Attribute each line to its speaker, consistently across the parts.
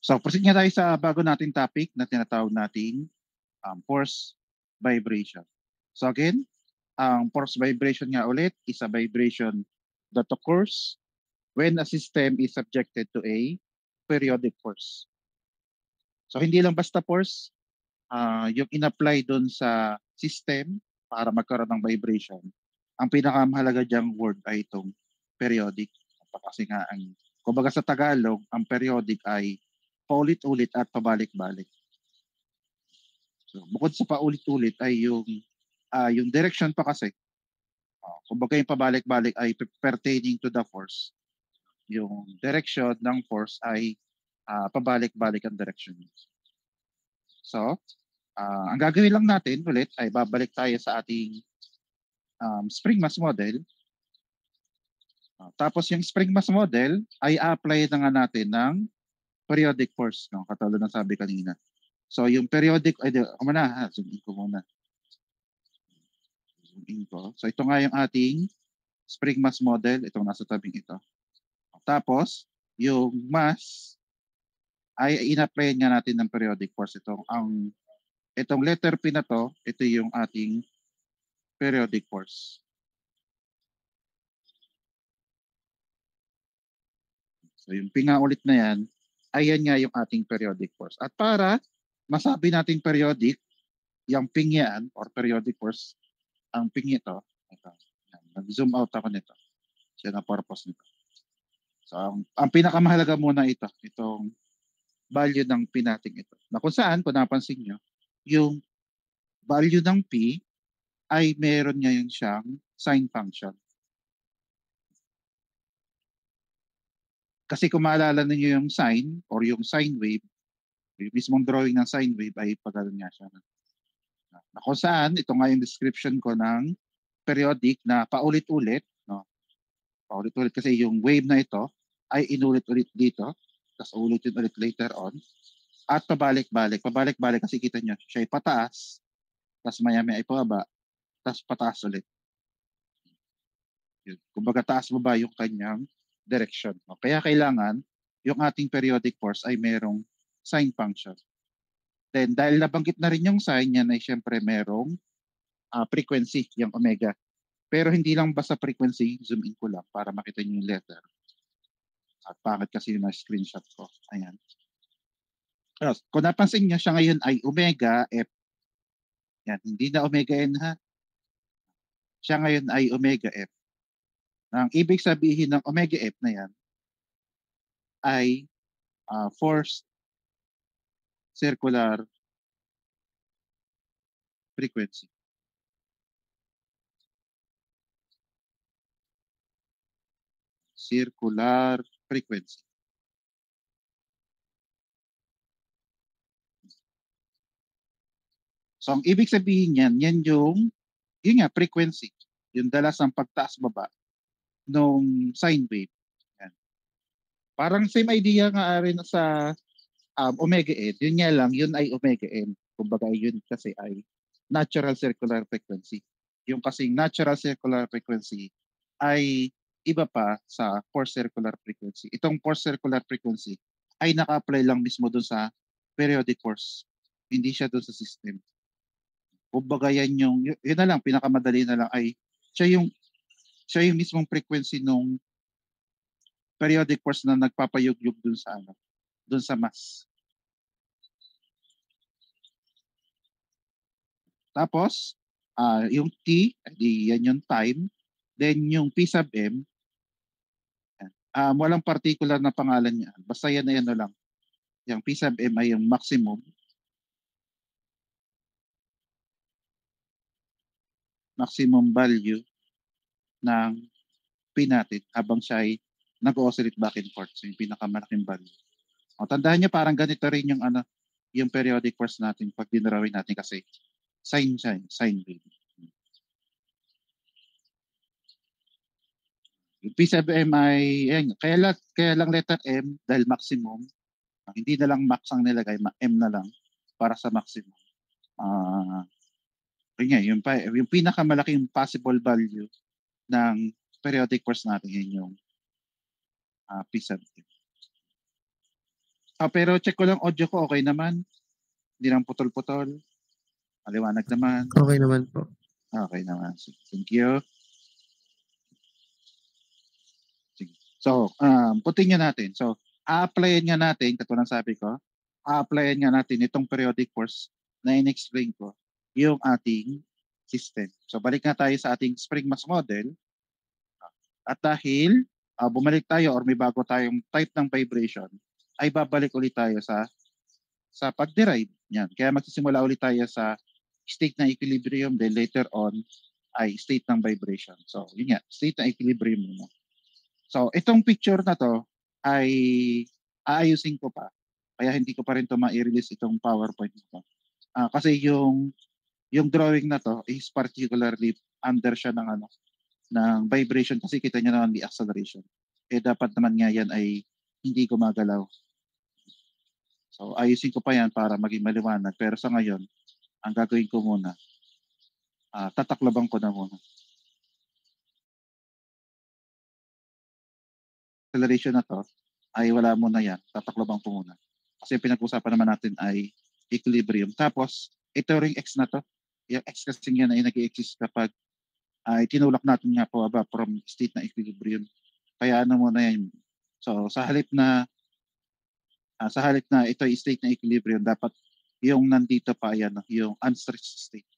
Speaker 1: So, proceed nga tayo sa bago nating topic na tinatawag nating force vibration. So again, ang force vibration nga ulit is a vibration that occurs when a system is subjected to a periodic force. So hindi lang basta force, yung in-apply doon sa system para magkaroon ng vibration. Ang pinakamahalaga diyang word ay itong periodic. Kasi nga kumbaga sa Tagalog, ang periodic ay paulit-ulit at pabalik-balik. So, bukod sa paulit-ulit ay yung direction pa kasi. Kumbaga yung pabalik-balik ay pertaining to the force. Yung direction ng force ay pabalik-balik ang direction. So, ang gagawin lang natin ulit ay babalik tayo sa ating spring mass model. Tapos yung spring mass model ay apply na nga natin ng periodic force, no? Katulad ng sabi kanina. So yung periodic, zoom in ko muna. Zoom in ko. So ito nga yung ating spring mass model, itong nasa tabing ito. Tapos, yung mass ay in-apply nga natin ng periodic force. Itong letter P na to, ito yung ating periodic force. So yung P nga ulit na yan, ayan nga yung ating periodic force. At para masabi natin periodic, yung P yan or periodic force, ang P ito, nag-zoom out ako nito. Siya na purpose nito. So ang pinakamahalaga muna itong value ng P natin ito. Na kung saan, kung napansin nyo, yung value ng P ay meron ngayon siyang sine function. Kasi kung maalala ninyo yung sine or yung sine wave, yung mismong drawing ng sine wave ay pagano'n nga siya. Na kung saan, ito nga yung description ko ng periodic na paulit-ulit. No? Paulit-ulit kasi yung wave na ito ay inulit-ulit dito, tapos ulitin ulit later on. At pabalik-balik. Pabalik-balik kasi kita nyo, siya ay pataas, tapos maya-maya ay pababa, tapos pataas ulit. Yun. Kumbaga taas baba yung kanyang direction. No? Kaya kailangan yung ating periodic force ay merong sine function. Then dahil nabanggit na rin yung sine, yan ay syempre merong frequency, yung omega. Pero hindi lang basta frequency, zoom in ko lang para makita nyo yung letter. At pangit kasi yung na-screenshot ko. Ayan. Kung napansin nyo, siya ngayon ay omega F. Yan, hindi na omega N ha. Siya ngayon ay omega F. Ang ibig sabihin ng omega F na yan ay forced circular frequency. Circular frequency. So ang ibig sabihin yan yun nga, frequency. Yung dalas ng pagtaas-baba nung sine wave. Yan. Parang same idea nga rin sa omega N. Yun nga lang, yun ay omega N. Kumbaga yun kasi ay natural circular frequency. Yung kasing natural circular frequency ay iba pa sa forced circular frequency. Itong forced circular frequency ay naka-apply lang mismo doon sa periodic force. Hindi siya doon sa system. Kumbaga yun na lang, pinakamadali na lang ay siya yung mismong frequency nung periodic force na nagpapayugyug doon sa mass. Tapos, yung T, yan yung time. Then yung P sub M, walang particular na pangalan niya. Basta yan na lang. Yung P sub M ay yung maximum value ng P natin habang siya ay nag-oscillate back and forth. So yung pinakamalaking value. Tandaan niyo parang ganito rin yung periodic force natin pag dinarawin natin kasi sine wave. Yung P sub M ay, kaya lang letter M dahil maximum. Hindi na lang max ang nilagay, M na lang para sa maximum. Yung pinakamalaking possible value ng periodic force natin yun yung P sub M. Pero check ko lang audio ko, okay naman. Hindi lang putol-putol. Maliwanag naman.
Speaker 2: Okay naman po.
Speaker 1: Okay naman. Thank you. Sige. So, continue natin. So, a-applyin nga natin, katulad ng sabi ko, a-applyin nga natin itong periodic force na in-explain ko, yung ating system. So, balik nga tayo sa ating spring mass model. At dahil bumalik tayo or may bago tayong type ng vibration, ay babalik ulit tayo sa pag-derive. Yan. Kaya magsisimula ulit tayo sa state ng equilibrium, then later on ay state ng vibration. So, yun nga, state ng equilibrium muna. So, itong picture na to ay aayusin ko pa. Kaya hindi ko pa rin to ma-release itong PowerPoint ko. Kasi yung drawing na to is particularly under siya ng vibration kasi kita niyo naman the acceleration. Dapat naman nga yan ay hindi gumagalaw. So, ayusin ko pa yan para maging maliwanag. Pero sa ngayon, ang gagawin ko muna, tataklabang ko na muna. Acceleration na to ay wala muna yan. Tataklabang ko muna. Kasi pinag-usapan naman natin ay equilibrium. Tapos, ito ring X na to. Yung X kasi yan ay nag-exist kapag tinulak natin nga po from state na equilibrium. Kaya ano muna yan. So, sa halip na ito ay state na equilibrium, dapat yung nandito pa yan, yung unstretched state.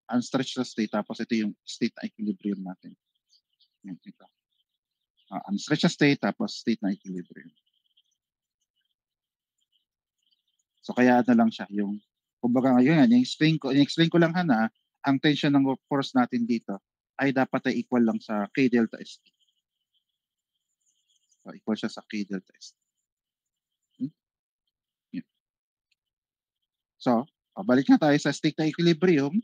Speaker 1: Unstretched state, tapos ito yung state na equilibrium natin. Yan, ito. Unstretched state, tapos state na equilibrium. So kaya lang siya, yung kumbaga ngayon, i-explain ko lang ang tension ng force natin dito ay dapat ay equal lang sa K delta ST. So equal siya sa K delta ST. Yeah. So, balik na tayo sa state na equilibrium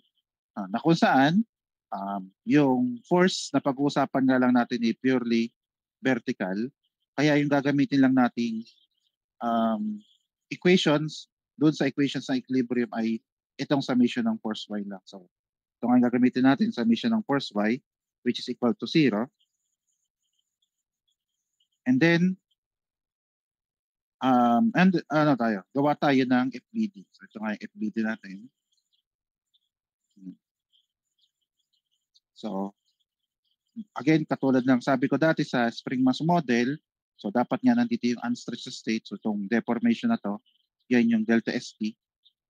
Speaker 1: na kung saan yung force na pag-uusapan nga lang natin ay purely vertical. Kaya yung gagamitin lang nating equations, doon sa equations ng equilibrium ay itong summation ng force y lang. So, ito nga gagamitin natin, summation ng force y, which is equal to 0. And then, gawa tayo ng FBD. So, ito nga yung FBD natin. So, again, katulad ng sabi ko dati sa spring mass model, so dapat nga nandito yung unstretched state. So, itong deformation na to, yan yung delta ST.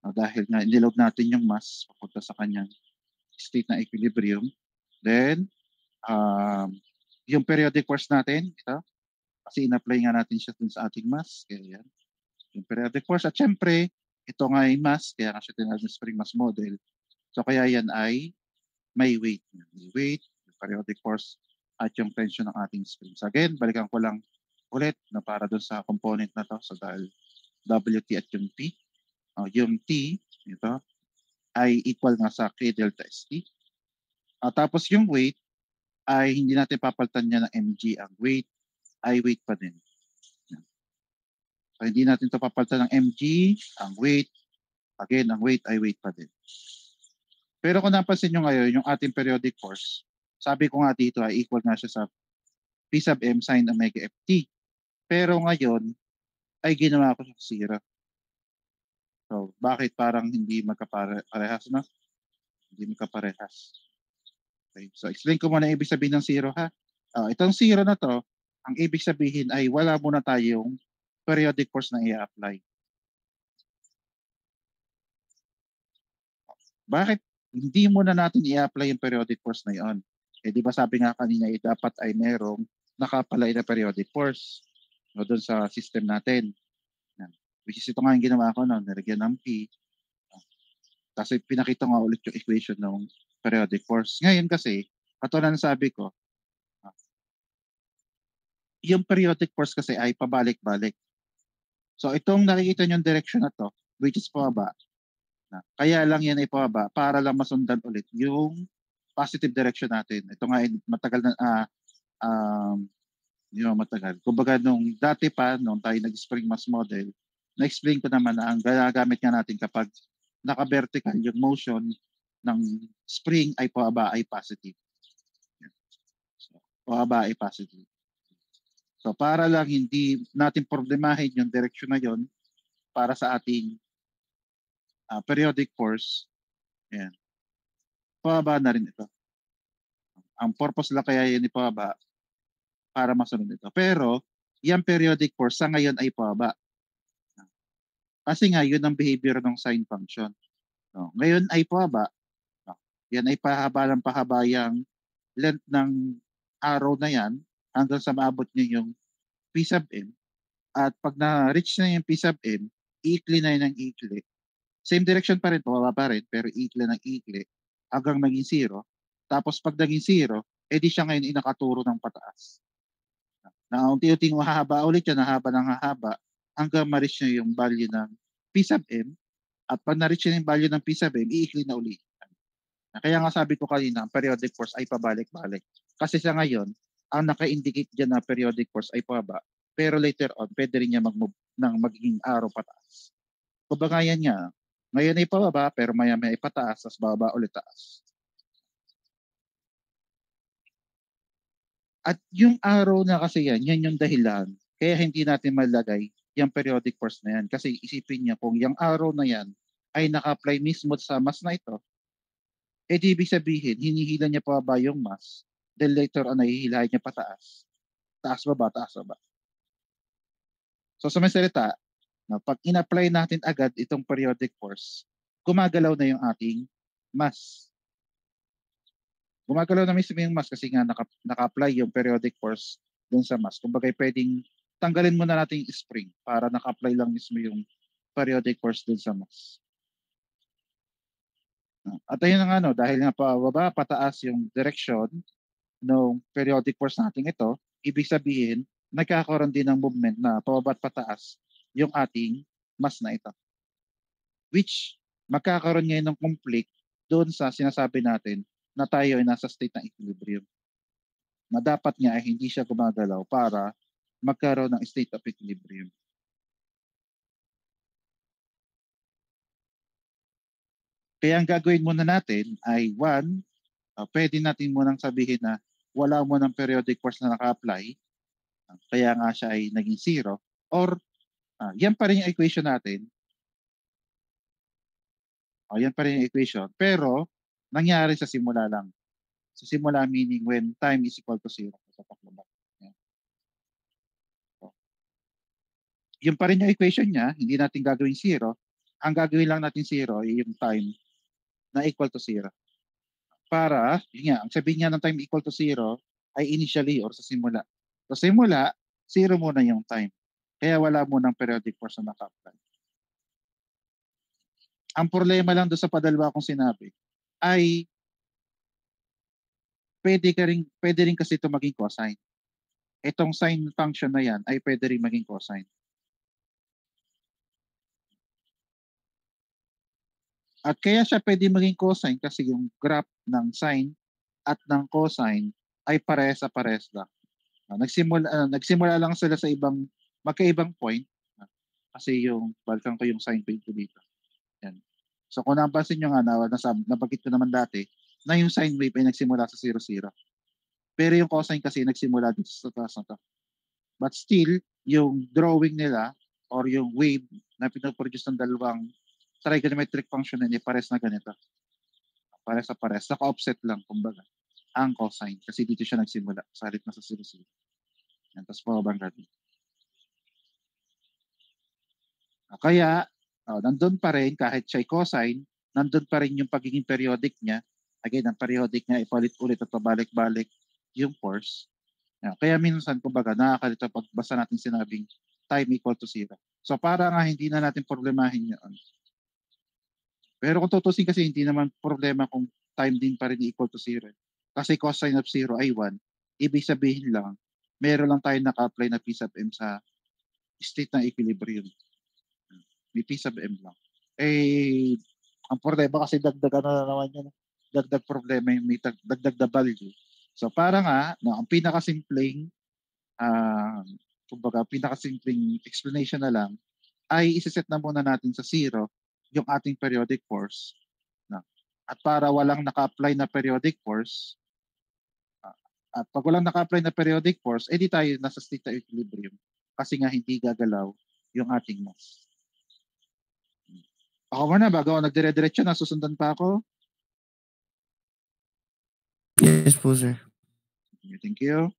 Speaker 1: Dahil nga nilog natin yung mass papunta sa kanyang state na equilibrium. Then, yung periodic force natin, ito, kasi in-apply nga natin siya dun sa ating mass. Kaya yan. Yung periodic force. At syempre, ito nga ay mass, kaya nga siya tinawag ng spring mass model. So kaya yan ay may weight. May weight, yung periodic force, at yung tension ng ating spring. So again, balikan ko lang ulit na para dun sa component na to. So dahil WT at yung T. Yung T, ito, ay equal nga sa K delta ST. Tapos yung weight, ay hindi natin papalitan niya ng mg. Ang weight ay weight pa din. So hindi natin ito papalitan ng mg, ang weight, again, ang weight ay weight pa din. Pero kung napansin nyo ngayon, yung ating periodic force, sabi ko nga dito ay equal nga siya sa P sub m sin omega ft. Pero ngayon, ay ginawa ko siya 0. So, bakit parang hindi magkaparehas na? Hindi magkaparehas. Okay. So, explain ko muna ibig sabihin ng 0 ha. Itong 0 na to, ang ibig sabihin ay wala muna tayong periodic force na i-apply. Bakit hindi muna natin i-apply yung periodic force na yon? Di ba sabi nga kanina, dapat ay merong nakapalay na periodic force doon sa system natin. Which is ito nga yung ginawa ko, nilagyan ng P. Kasi pinakita nga ulit yung equation ng periodic force. Ngayon kasi, katulad ng sabi ko, yung periodic force kasi ay pabalik-balik. So itong nakikita nyo yung direction na to, which is pababa, kaya lang yan ay pababa para lang masundan ulit yung positive direction natin. Ito nga ay matagal na, matagal. Kumbaga nung dati pa, nung tayo nag-spring mass model, na-explain ko naman na ang ginagamit nga natin kapag naka-vertical yung motion ng spring ay pababa ay positive. So, pababa ay positive. So para lang hindi natin problemahin yung direction na yon, para sa ating periodic force, ayan, pababa na rin ito. Ang purpose lang kaya yan ipababa para masunod ito. Pero, yung periodic force sa ngayon ay pababa. Kasi nga, yun ang behavior ng sine function. No? Ngayon ay pababa. No? Yan ay pahaba ng pahaba yung length ng arrow na yan hanggang sa maabot niya yung P sub m. At pag na-reach na yung P sub m, iikli na yun ng iikli. Same direction pa rin, pababa pa rin, pero iikli ng iikli hanggang maging zero. Tapos pag naging zero, edi siya ngayon inakaturo ng pataas. Na unti-unting mahaba ulit yan, hahaba ng hahaba hanggang ma-reach niya yung value ng P sub m. At pag na-reach niya yung value ng P sub m, iikli na ulit. Kaya nga sabi ko kanina, ang periodic force ay pabalik-balik. Kasi sa ngayon, ang naka-indicate dyan na periodic force ay pababa. Pero later on, pwede rin niya mag-move ng magiging arrow pataas. Kumbaga yan nga, ngayon ay pababa, pero maya-maya ay pataas, tapos bababa ulit taas. At yung arrow na kasi yan yung dahilan. Kaya hindi natin malagay yung periodic force na yan. Kasi isipin niya kung yung arrow na yan ay naka-apply mismo sa mass na ito, di ibig sabihin, hinihila niya pa ba yung mass, then later on, nahihilahin niya pataas. Taas baba, taas baba. So sa may salita, pag in-apply natin agad itong periodic force, gumagalaw na yung ating mass. Gumagalaw na mismo yung mass kasi nga naka-apply yung periodic force dun sa mass. Kung bagay pwedeng tanggalin muna natin yung spring para naka-apply lang mismo yung periodic force dun sa mass. At ayun ang dahil nga pababa, pataas yung direction ng periodic force natin ito, ibig sabihin, nagkakaroon din ng movement na pababa at pataas yung ating mass na ito. Which, magkakaroon ngayon ng conflict doon sa sinasabi natin na tayo ay nasa state ng equilibrium. Na dapat nga ay hindi siya gumagalaw para magkaroon ng state of equilibrium. Kaya ang gagawin muna natin ay one, pwede natin munang sabihin na wala mo ng periodic force na naka-apply, kaya nga siya ay naging zero, or yan pa rin yung equation natin. Yan pa rin yung equation, pero nangyari sa simula lang. Sa simula meaning when time is equal to zero. Yung pa rin yung equation niya, hindi natin gagawin zero. Ang gagawin lang natin zero ay yung time na equal to zero. Para, yun nga, ang sabihin niya ng time equal to zero ay initially or sa simula. Sa simula, zero muna yung time. Kaya wala munang periodic force na naka-apply. Ang problema lang doon sa padalwa kong sinabi ay pwede rin kasi ito maging cosine. Itong sine function na yan ay pwede rin maging cosine. At kaya siya pwede maging cosine kasi yung graph ng sine at ng cosine ay parehas lang. Nagsimula lang sila sa magkaibang point. Kasi balikan ko yung sine wave ko dito. Yan. So kung napansin nyo nga, nabanggit ko naman dati, na yung sine wave ay nagsimula sa 0, 0. Pero yung cosine kasi nagsimula dito sa taas na to. But still, yung drawing nila or yung wave na pinoproduce ng dalawang trigonometric function na pares na ganito. Pares sa pares. Naka-offset lang, kumbaga, ang cosine. Kasi dito siya nagsimula. Sa halip na sa 0, 0. Yan, tapos pababang natin. Kaya, nandun pa rin, kahit siya cosine, nandun pa rin yung pagiging periodic niya. Again, ang periodic niya, ipalit-ulit at pabalik-balik yung force. Kaya minsan, kumbaga, nakakalito pag basta natin sinabing time equal to 0. So, para nga hindi na natin problemahin yun. Pero kung tutusin kasi, hindi naman problema kung time din pa rin equal to 0. Kasi cosine of 0 ay 1. Ibig sabihin lang, meron lang tayo naka-apply na P sub m sa state ng equilibrium. May P sub m lang. Ang problema kasi dagdag na naman yun. Dagdag problema yung may dagdag na value. So para nga, ang pinakasimpleng kumbaga pinakasimpleng explanation na lang ay isa-set na muna natin sa 0 yung ating periodic force. At para walang naka-apply na periodic force, at pag walang naka-apply na periodic force, edi tayo nasa state of equilibrium kasi nga hindi gagalaw yung ating mass. Ako muna, bago ako nagdire-diretso, nasusundan pa ako.
Speaker 2: Yes po, sir.
Speaker 1: Thank you.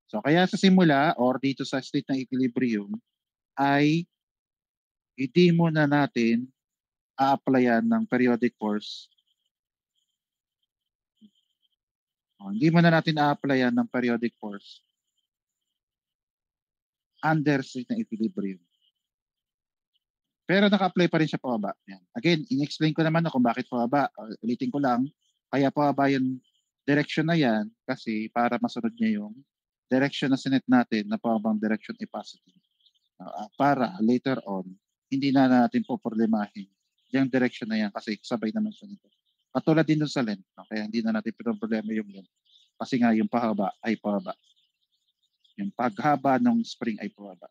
Speaker 1: So kaya sa simula or dito sa state ng equilibrium ay hindi muna natin a-applyan ng periodic force. Hindi muna natin a-applyan ng periodic force under state ng equilibrium. Pero naka-apply pa rin siya pababa. Yan. Again, in-explain ko naman kung bakit pababa. Ulitin ko lang, kaya pababa yung direction na yan kasi para masunod niya yung direction na sinet natin na pababang direction ay positive. Para later on, hindi na natin po problemahin yung direction na yan kasi sabay naman siya nito. Katulad din dun sa length, no? Kaya hindi na natin problema yung length. Kasi nga yung pahaba ay pababa. Yung paghaba ng spring ay pababa.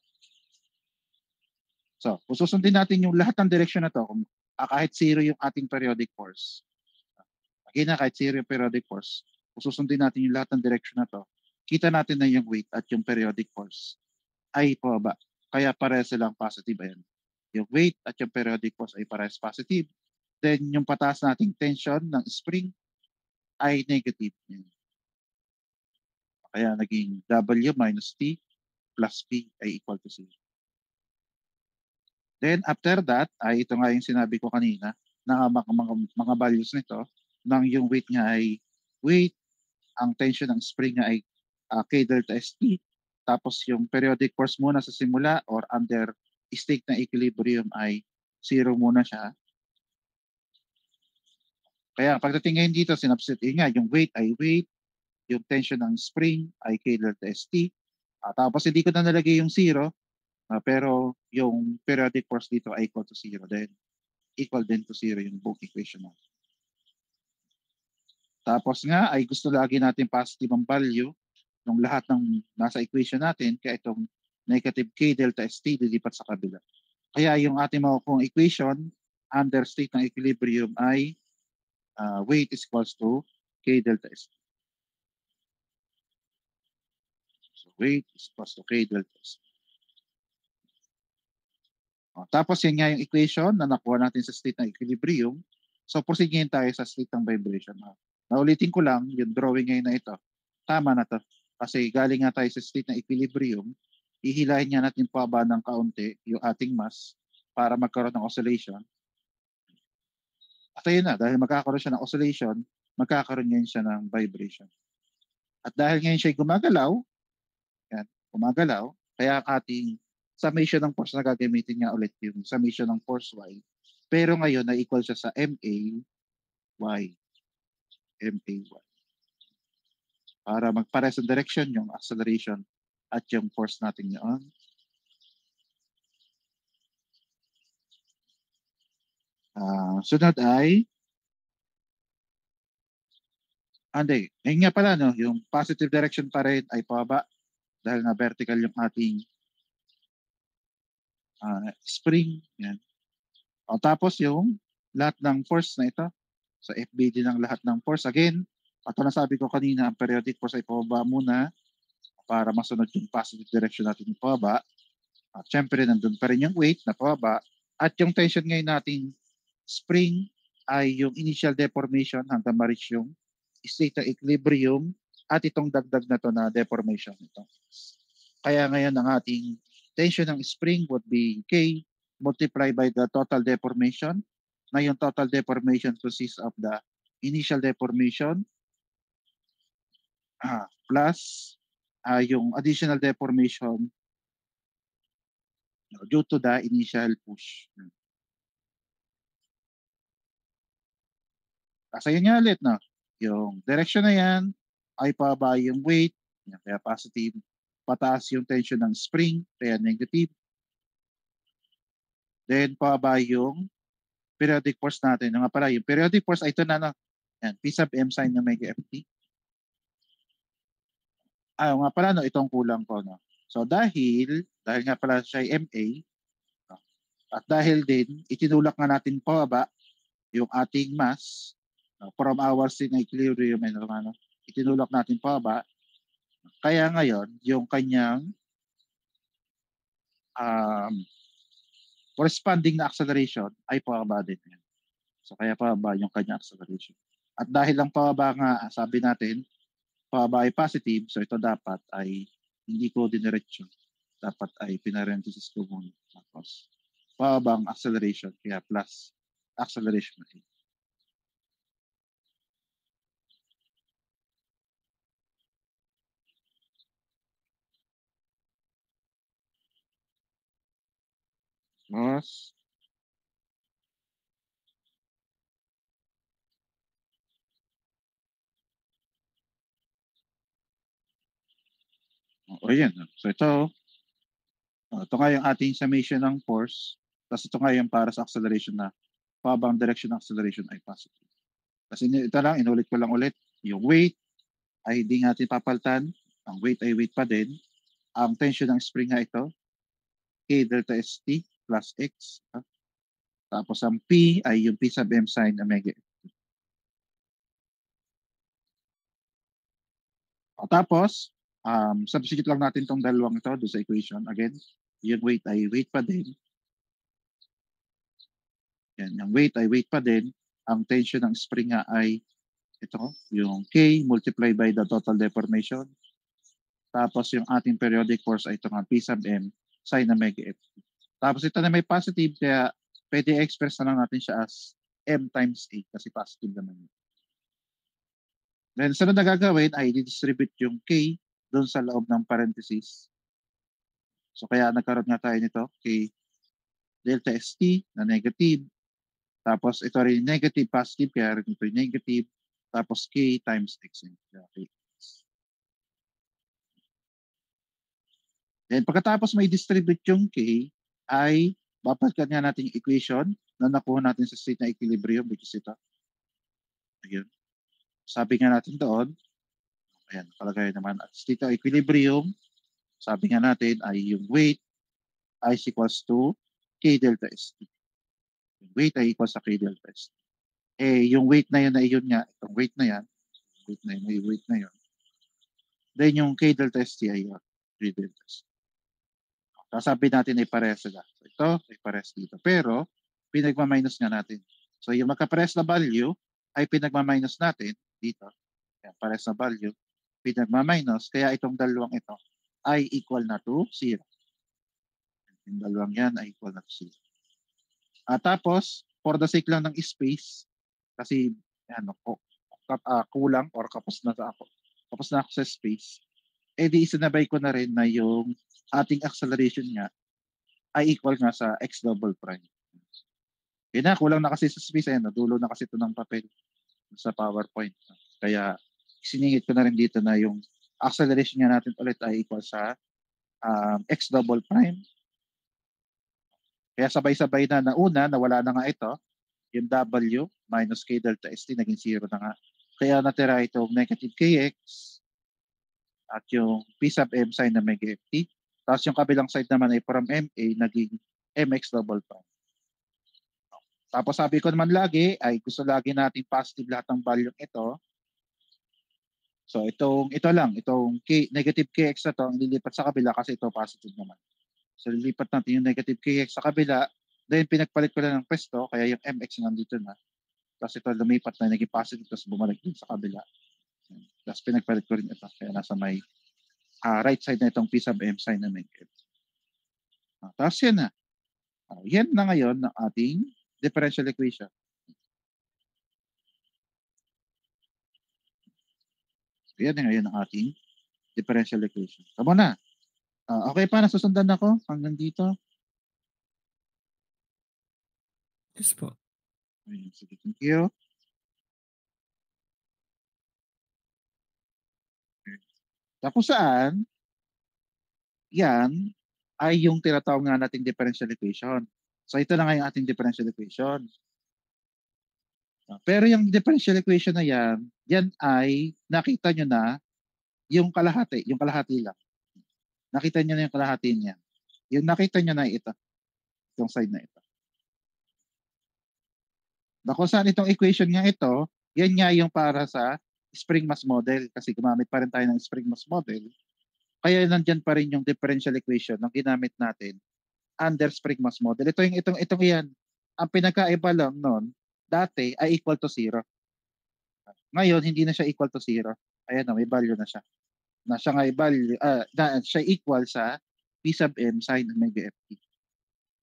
Speaker 1: So, kung susundin natin yung lahat ng direction na to, kahit zero yung ating periodic force, again na kahit zero yung periodic force, kung susundin natin yung lahat ng direction na to, kita natin na yung weight at yung periodic force ay pababa. Kaya parehas silang positive. Ayan. Yung weight at yung periodic force ay parehas positive. Then yung pataas nating tension ng spring ay negative. Ayan. Kaya naging W minus T plus P ay equal to 0. Then after that, ay ito nga yung sinabi ko kanina na mga values nito nang yung weight niya ay weight, ang tension ng spring niya ay K delta ST, tapos yung periodic force muna sa simula or under state ng equilibrium ay 0 muna siya. Kaya pagdating ngayon dito, sinubstitute nga, yung weight ay weight, yung tension ng spring ay K delta ST, tapos hindi ko na nalagay yung 0, pero yung periodic force dito ay equal to 0 then equal din to 0 yung both equation mo. Tapos nga ay gusto lagi natin positive ang value ng lahat ng nasa equation natin kaya itong negative K delta ST lilipat sa kabila. Kaya yung ating makukuha equation under state ng equilibrium ay weight is equals to K delta ST. So weight is equals to K delta ST. Tapos yan nga yung equation na nakuha natin sa state ng equilibrium. So proceed ngayon tayo sa state ng vibration. Naulitin ko lang, yung drawing ngayon na ito, tama na to. Kasi galing nga tayo sa state ng equilibrium, ihilahin nga natin pababa ng kaunti yung ating mass para magkaroon ng oscillation. At ayun na, dahil magkakaroon siya ng oscillation, magkakaroon ngayon siya ng vibration. At dahil ngayon siya gumagalaw, yan, gumagalaw, kaya ang ating summation ng force na gagamitin nga ulit yung summation ng force Y. Pero ngayon na equal siya sa MAY. MAY. Para magpare sa direction yung acceleration at yung force natin yun. Sunod ay hindi. Ngayon nga pala, no, yung positive direction pa rin ay pababa dahil na vertical yung ating spring. Yan. Tapos yung lahat ng force na ito. So FBD ng lahat ng force. Again, at na sabi ko kanina, ang periodic force ay pababa muna para masunod yung positive direction natin yung pababa. At syempre, nandun pa rin yung weight na pababa. At yung tension ngayon nating spring ay yung initial deformation hanggang ma-reach yung state of equilibrium at itong dagdag na to na deformation ito. Kaya ngayon ang ating tension ng spring would be K multiplied by the total deformation. Na yung total deformation consists of the initial deformation plus yung additional deformation due to the initial push. Kasi yun nga ulit, no? Yung direction na yan ay pababa yung weight, kaya positive. Pataas yung tension ng spring, kaya negative. Then pababa yung periodic force natin. Nga pala, yung periodic force ay ito na, no? Yan, P sub M sin omega ft. Nga pala, no, itong kulang ko, no? So dahil nga pala siya ay MA, no? At dahil din, itinulak nga natin pababa yung ating mass, no? From our state ng equilibrium, ano, itinulak natin pababa. Kaya ngayon, yung kanyang corresponding na acceleration ay pababa din yan. So kaya pababa yung kanya acceleration. At dahil lang pababa nga, sabi natin, pababa ay positive, so ito dapat ay hindi ko diniretso. Dapat ay pinarenthesis ko muna. Tapos, pababa ang acceleration, kaya plus acceleration ay. Tapos, o yan. So ito nga yung ating summation ng force. Tapos ito nga yung para sa acceleration na pababa ang direction ng acceleration ay positive. Kasi ito lang, inulit ko lang ulit. Yung weight ay hindi natin papalitan. Ang weight ay weight pa din. Ang tension ng spring nga ito, K delta ST plus X. Tapos ang P ay yung P sub M sin omega. Tapos, substitute lang natin itong dalawang ito doon sa equation. Again, yung weight ay weight pa din. Yan, yung weight ay weight pa din. Ang tension ng spring nga ay ito, yung K multiplied by the total deformation. Tapos yung ating periodic force ay ito nga P sub M sin omega F. Tapos ito na may positive, kaya pwede express na lang natin siya as M times A kasi positive naman yun. Then sunod na gagawin ay i-distribute yung K doon sa loob ng parenthesis. So kaya nagkaroon nga tayo nito, K delta ST na negative. Tapos ito rin negative, positive, kaya rin ito negative. Tapos K times X. Okay. Then pagkatapos may distribute yung K, ay babalikan nga natin yung equation na nakuha natin sa state na equilibrium, which is ito. Ayun. Sabi nga natin doon, ayan, palagay naman, at state of equilibrium, sabi nga natin ay yung weight ay equals to K delta ST. Yung weight ay equals sa K delta ST. Yung weight na yun nga, itong weight na yan, weight na yun. Then yung K delta ST ay K delta ST. Sabi natin ay parehas sila. So ito ay parehas dito. Pero, pinagmaminus nga natin. So yung magkaparehas na value ay pinagmaminus natin dito. Yan, parehas na value. Pinagmaminus. Kaya itong dalawang ito ay equal na to 0. Yung dalawang yan ay equal na to 0. Tapos, for the sake lang ng space, kasi ano, kulang or kapos na ako sa space, di isinabay ko na rin na yung ating acceleration nga ay equal nga sa x double prime. Yun na, kulang na kasi sa space. Ayan, nadulo na kasi ito ng papel sa PowerPoint. Kaya siningit ko na rin dito na yung acceleration nga natin ulit ay equal sa x double prime. Kaya sabay-sabay na una, nawala na nga ito, yung W minus K delta ST, naging 0 na nga. Kaya natira itong negative Kx at yung P sub M sin omega ft. Tapos yung kabilang side naman ay from MA, naging MX double prime. Tapos sabi ko naman lagi, ay gusto lagi natin positive lahat ng value ito. So itong negative Kx na to, lilipat sa kabila kasi ito positive naman. So lilipat natin yung negative Kx sa kabila, then pinagpalit ko lang ng pwesto, kaya yung Mx nandito na. Tapos ito lumipat na, naging positive, tapos bumalik din sa kabila. Tapos pinagpalit ko rin ito, kaya nasa may right side na itong P sub M sin na negative. Tapos yan na. Yan na ngayon ng ating differential equation. So yan na ngayon ang ating differential equation. Tama na. Okay pa, nasusundan ako hanggang dito?
Speaker 2: Yes po.
Speaker 1: Sige, thank you. Tapos saan, yan ay yung tinatawag nga nating differential equation. So ito na nga yung ating differential equation. Pero yung differential equation na yan ay nakita nyo na yung kalahati lang. Nakita nyo na yung kalahati niya. Yung nakita nyo na ito, itong side na ito. Kung saan itong equation nga ito, yan nga yung para sa spring mass model kasi gumamit pa rin tayo ng spring mass model. Kaya nandyan pa rin yung differential equation na ginamit natin under spring mass model. Itong yan. Ang pinagkaiba lang noon, dati ay equal to 0. Ngayon, hindi na siya equal to 0. Ayan, may value na siya. Na siya nga value, siya equal sa P sub M sin omega ft.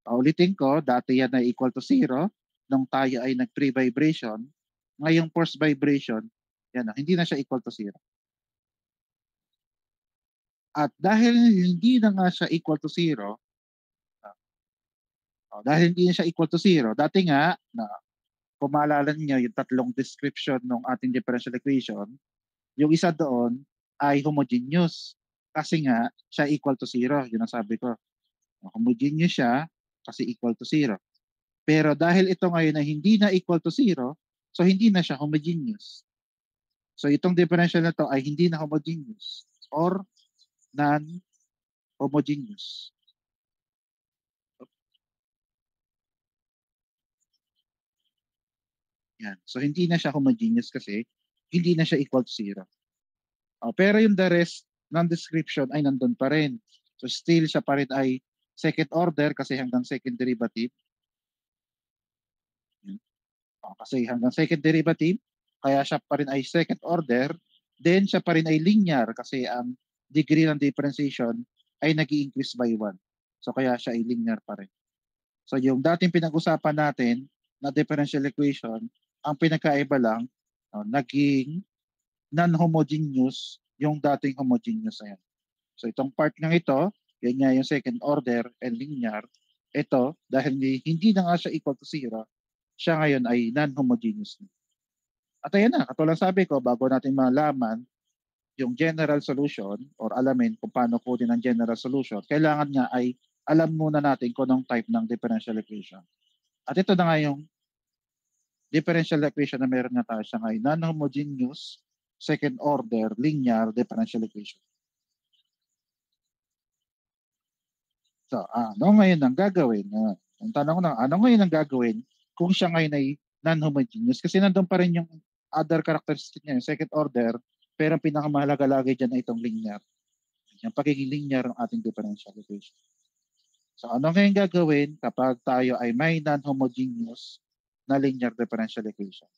Speaker 1: Ulitin ko, dati yan ay equal to 0 nung tayo ay nag-pre-vibration. Ngayong post-vibration, yan, hindi na siya equal to 0. At dahil hindi na nga siya equal to 0, dahil hindi na siya equal to 0, dati nga, kung maalala niyo yung tatlong description ng ating differential equation, yung isa doon ay homogeneous. Kasi nga, siya equal to 0. Yun ang sabi ko. Homogeneous siya kasi equal to 0. Pero dahil ito ngayon ay hindi na equal to 0, so hindi na siya homogeneous. So itong differential na to ay hindi na homogeneous or non-homogeneous. Yan. So hindi na siya homogeneous kasi hindi na siya equal to 0. Pero yung the rest ng description ay nandun pa rin. So still siya pa rin ay second order kasi hanggang second derivative. Kasi hanggang second derivative, kaya siya pa rin ay second order. Then siya pa rin ay linear kasi ang degree ng differentiation ay nag-i-increase by 1. So kaya siya ay linear pa rin. So yung dating pinag-usapan natin na differential equation, ang pinagkaiba lang, naging non-homogeneous yung dating homogeneous na yan. So itong part ng ito, yan nga yung second order and linear. Ito, dahil hindi na nga siya equal to 0, siya ngayon ay non-homogeneous. At ayan na, katulad sabi ko, bago natin malaman yung general solution or alamin kung paano kunin ang general solution, kailangan nga ay alam muna natin kung anong type ng differential equation. At ito na nga yung differential equation na meron nga tayo siya ngayon, non-homogeneous second order linear differential equation. So, ano ngayon ang gagawin? Ang tanong na, ano ngayon ang gagawin kung siya ngayon ay non-homogeneous? Kasi nandun pa rin yung other characteristic niya, yung second order, pero ang pinakamahalaga lagi dyan ay itong linear. Yung pagiging linear ng ating differential equation. So, ano ngayon gagawin kapag tayo ay may non-homogeneous na linear differential equation?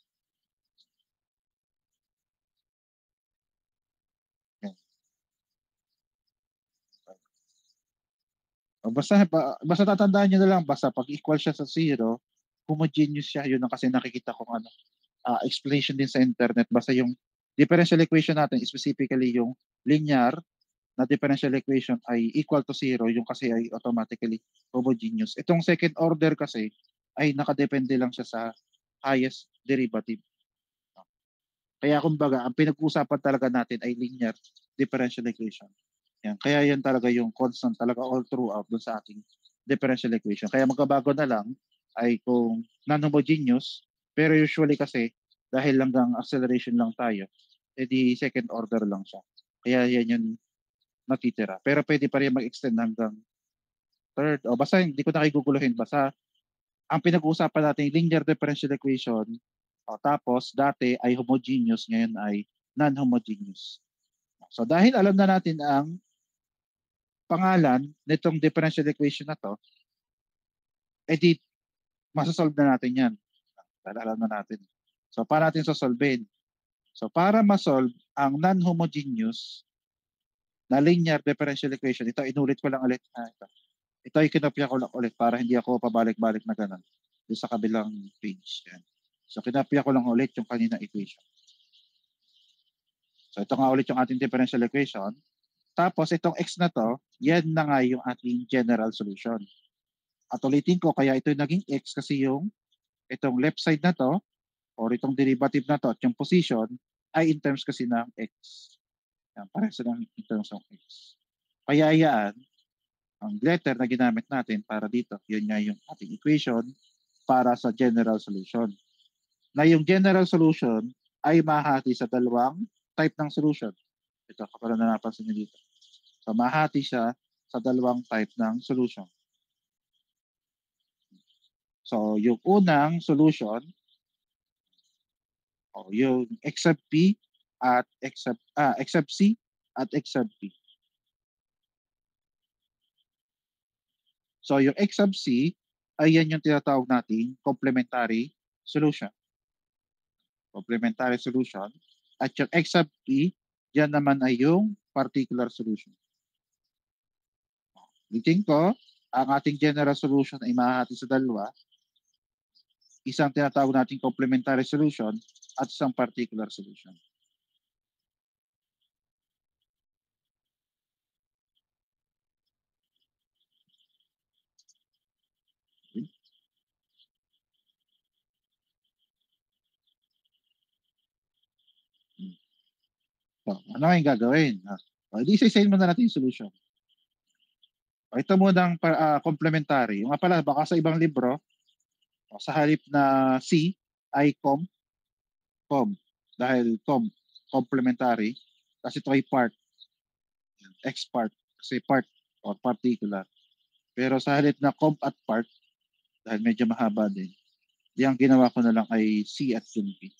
Speaker 1: Basta tatandaan nyo na lang, basta pag equal siya sa 0, homogeneous siya. Yun ang kasi nakikita kong explanation din sa internet. Basta yung differential equation natin, specifically yung linear na differential equation ay equal to 0, yung kasi ay automatically homogeneous. Itong second order kasi ay nakadepende lang siya sa highest derivative. Kaya kumbaga, ang pinag-uusapan talaga natin ay linear differential equation. Yan. Kaya yan talaga yung constant talaga all throughout dun sa ating differential equation. Kaya magkabago na lang ay kung non-homogeneous, pero usually kasi dahil hanggang acceleration lang tayo, edi second order lang siya. Kaya yan yung natitira. Pero pwede pa rin mag-extend hanggang third. O basta hindi ko na kayo guguluhin. Basta ang pinag-uusapan natin linear differential equation, tapos dati ay homogeneous, ngayon ay non-homogeneous. So dahil alam na natin ang pangalan nitong differential equation na to, edi masasolve na natin yan. Dahil alam na natin. So para natin sasolvein? So para masolve ang non-homogeneous na linear differential equation, ito inulit ko lang ulit. Ito ay kinopya ko lang ulit para hindi ako pabalik-balik na ganun. Doon sa kabilang page. Yan. So kinopya ko lang ulit yung kanina equation. So ito nga ulit yung ating differential equation. Tapos itong x na to, yan na nga yung ating general solution. At ulitin ko, kaya ito naging x kasi yung itong left side na to or itong derivative na to at yung position ay in terms kasi ng x. Yan, parang silang in terms of x. Kaya yan, ang letter na ginamit natin para dito, yun nga yung ating equation para sa general solution. Na yung general solution ay mahati sa dalawang type ng solution. Ito, kapag na napansin nyo dito. So, mahati siya sa dalawang type ng solution. So, yung unang solution, yung x sub p at x sub c at x sub p. So yung x sub c ay yan yung tinatawag nating complementary solution. Complementary solution. At yung x sub p, yan naman ay yung particular solution. Ulitin ko, ang ating general solution ay mahahati sa dalawa. Isang tinatawag nating complementary solution at isang particular solution. So, ano yung gagawin? Isa-isahin muna natin yung solution. Ito muna ang complementary. Yung nga pala, baka sa ibang libro, sa halip na C ay com. Dahil complementary. Kasi ito ay part. X part. Kasi part or particular. Pero sa halip na comp at part, dahil medyo mahaba din, yung ginawa ko na lang ay C at yung P.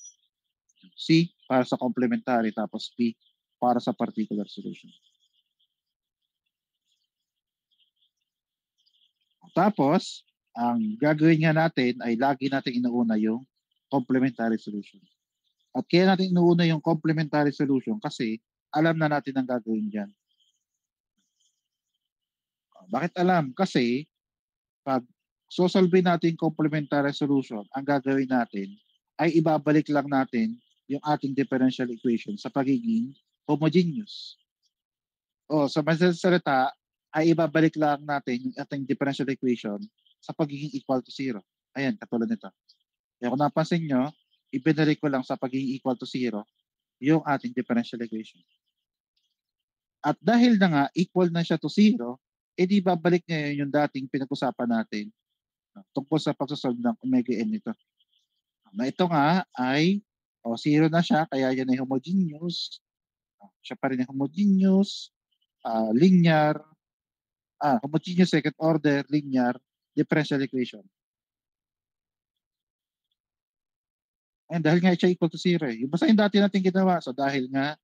Speaker 1: C para sa complementary, tapos P para sa particular solution. Tapos, ang gagawin nga natin ay lagi natin inuuna yung complementary solution. At kaya natin inuuna yung complementary solution kasi alam na natin ang gagawin dyan. Bakit alam? Kasi pag sosolve natin complementary solution, ang gagawin natin ay ibabalik lang natin yung ating differential equation sa pagiging homogeneous. O sa madaling salita, ay ibabalik lang natin yung ating differential equation sa pagiging equal to zero. Ayan, katulad nito. Kaya kung napansin nyo, ibinalik ko lang sa pagiging equal to zero yung ating differential equation. At dahil na nga equal na siya to zero, edi babalik niya yung dating pinag-usapan natin tungkol sa pagsasolve ng omega n nito. Na ito nga ay zero na siya, kaya yan ay homogeneous. Siya pa rin ay homogeneous, linear, homogeneous second order, linear, differential equation. And dahil nga siya equal to zero, yung basta yung dati natin ginawa. So dahil nga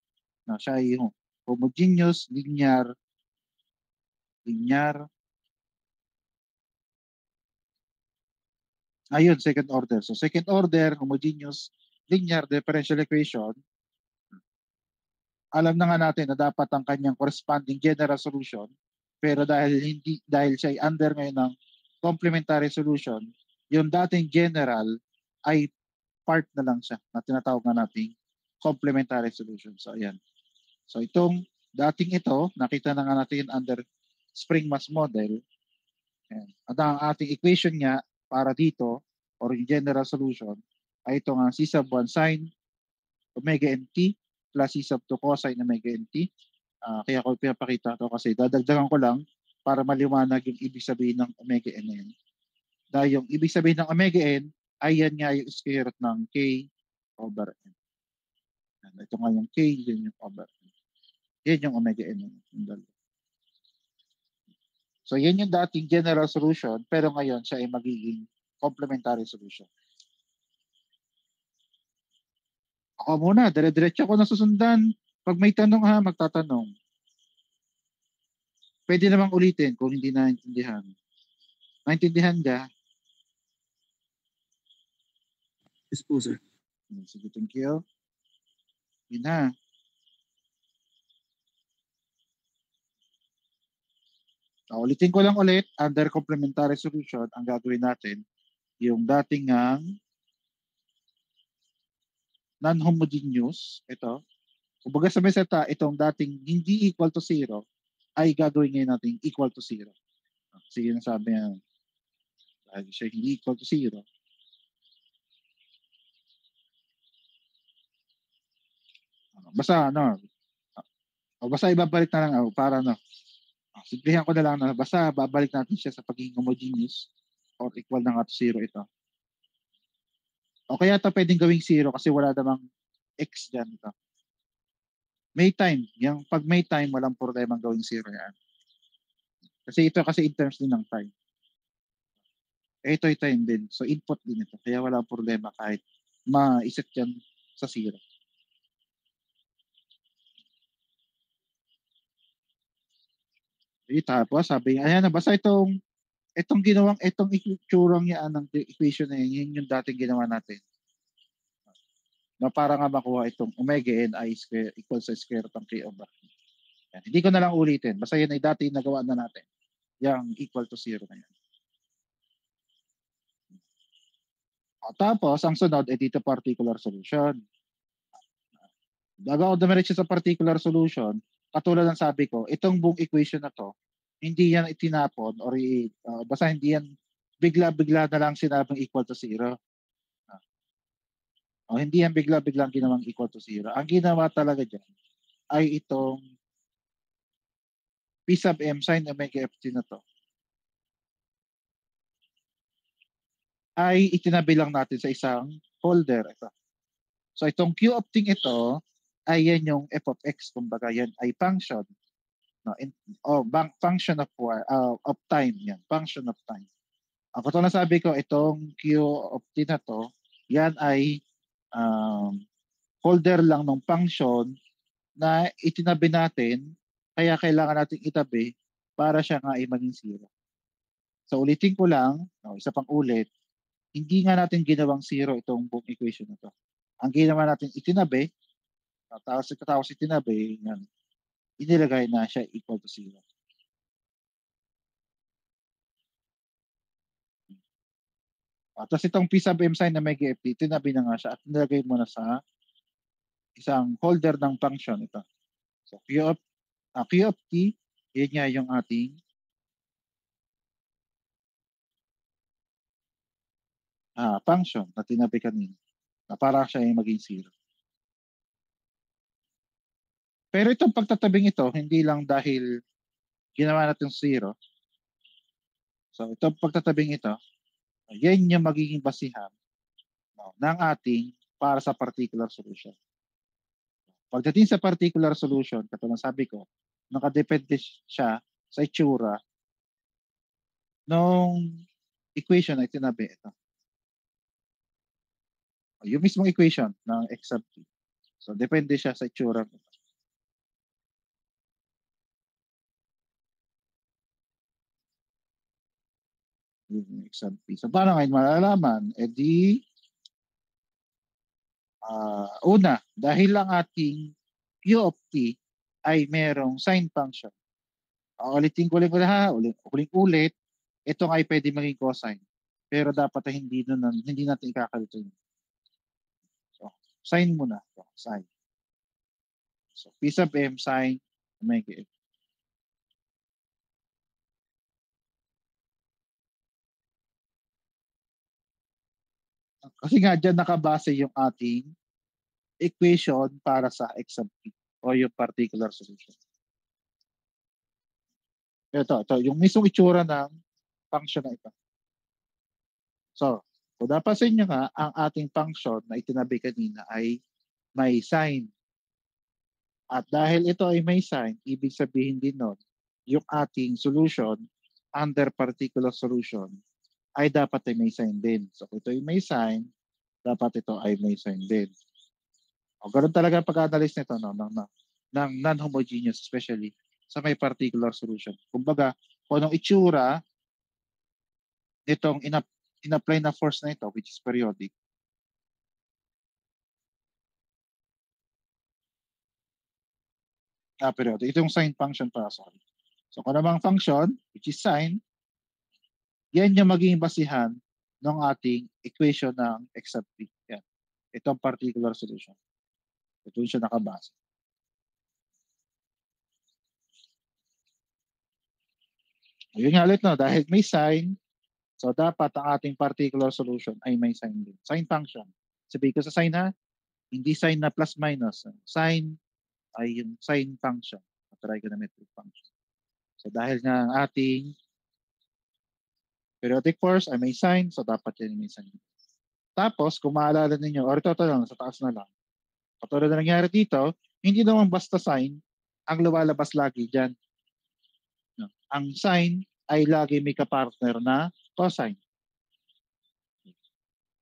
Speaker 1: siya ay homogeneous, linear, ayun, second order. So second order, homogeneous, linear differential equation, alam na nga natin na dapat ang kanyang corresponding general solution, pero dahil siya ay under ngayon ng complementary solution, yung dating general ay part na lang siya na tinatawag na nating complementary solution. So ayan. So itong dating ito, nakita na nga natin under Spring-Mass model. Ayan. At ang ating equation niya para dito, or yung general solution, ay ito nga C sub 1 sin omega nt plus C sub 2 cosine omega nt. Kaya ko pinapakita ito kasi dadagdagan ko lang para maliwanag yung ibig sabihin ng omega n na yan. Dahil yung ibig sabihin ng omega n ay yan nga yung square root ng k over n. Ito nga yung k, yun yung over n. Yan yung omega n. So yan yung dating general solution, pero ngayon siya ay magiging complementary solution. Ako muna, dire-diretso ko na susundan. Pag may tanong magtatanong. Pwede namang ulitin kung hindi naintindihan. Naintindihan ka?
Speaker 2: Yes po, sir.
Speaker 1: Sige, thank you. Yun na. Ulitin ko lang ulit, under complementary solution, ang gagawin natin, yung dating non-homogeneous, ito, kumbaga sa meseta, itong dating hindi equal to zero, ay gagawin ngayon natin equal to zero. Sige na sabi niya, dahil siya hindi equal to zero, basta ibabalik na lang para simplihan ko na lang basta babalik natin siya sa pagiging homogeneous or equal na nga to zero ito. O kaya ito pwedeng gawing zero kasi wala namang x dyan ito. May time. Yung pag may time, walang problema gawing zero yan. Kasi ito kasi in terms din ng time. Ito ay time din. So input din ito. Kaya walang problema kahit ma-iset yan sa zero. Tapos sabi niya, ayan, basta itong Itong itsurang yan ng equation na yun yung dating ginawa natin. Na para nga makuha itong omega ni square equals sa square root ng k over p. Yan. Hindi ko na lang ulitin. Basta yan ay dati nagawa na natin. Yung equal to 0 na yan. Tapos, ang sunod ay dito particular solution. Bago ako dumiretso sa particular solution, katulad ng sabi ko, itong buong equation na to, hindi yan itinapon or basta hindi yan bigla-bigla na lang sinabing equal to 0. O hindi yan bigla-biglang ginawang equal to 0. Ang ginawa talaga dyan ay itong P sub m sin omega ft na to ay itinabi lang natin sa isang folder. Ito. So itong Q of t ito ay yan yung f of x. Kumbaga yan ay function. No, function of time. Yan, function of time. Ang katulad sabi ko, itong Q of t na to, yan ay folder lang ng function na itinabi natin, kaya kailangan natin itabi para siya nga ay maging 0. So ulitin ko lang, isa pang ulit, hindi nga natin ginawang 0 itong buong equation na to. Ang ginawa natin itinabi, tapos itinabi, yan, inilagay na siya equal to 0. Tapos itong P sub m sin na omega ft, tinabi na nga siya at nilagay mo na sa isang folder ng function ito. So Q of t, yun nga yung ating function na tinabi kanina na para siya ay maging 0. Pero itong pagtatabing ito, hindi lang dahil ginawa natin 0. So itong pagtatabing ito, yan yung magiging basihan ng ating para sa particular solution. Pagdating sa particular solution, katulad sabi ko, nakadepende siya sa itsura nung equation na itinabi ito. Yung mismong equation ng x sub t. So depende siya sa itsura nito. Yung x sub t. So paano ngayon malalaman? Una, dahil lang ating Q of t ay merong sine function. Ulitin ko ulit, ito ay pwede maging cosine. Pero dapat ay hindi natin ikakalito yun. So, sine muna. So, sine. So, P sub m sine omega f. Kasi nga dyan nakabase yung ating equation para sa x sub t o yung particular solution. Ito, yung mismong itsura ng function na ito. So, kung napansin nyo nga, ang ating function na itinabi kanina ay may sign. At dahil ito ay may sign, ibig sabihin din nun, yung ating solution under particular solution ay dapat ay may sign din. So, kung ito ay may sign, dapat ito ay may sign din. O, ganun talaga pag-analyze nito ng non-homogeneous, especially sa may particular solution. Kumbaga, kung anong itsura nitong in-apply na force na ito, which is periodic, periodic. Ito yung sine function para sorry. So, kung namang function, which is sine, yan yung magiging basihan ng ating equation ng x sub t. Yan. Itong particular solution. Ito yung siya nakabase. Yun nga ulit, no? Dahil may sign, so dapat ang ating particular solution ay may sign din. Sign function. Sabihin ko sa sign ha, hindi sign na plus minus. Sign ay yung sign function. Trigonometric function. So dahil nga ang ating periodic force ay may sign, so dapat yan may sign. Tapos, kung maalala ninyo, or ito lang, sa taas na lang. Katulad na nangyari dito, hindi naman basta sign ang lumalabas lagi dyan. No. Ang sign ay lagi may kapartner na cosine.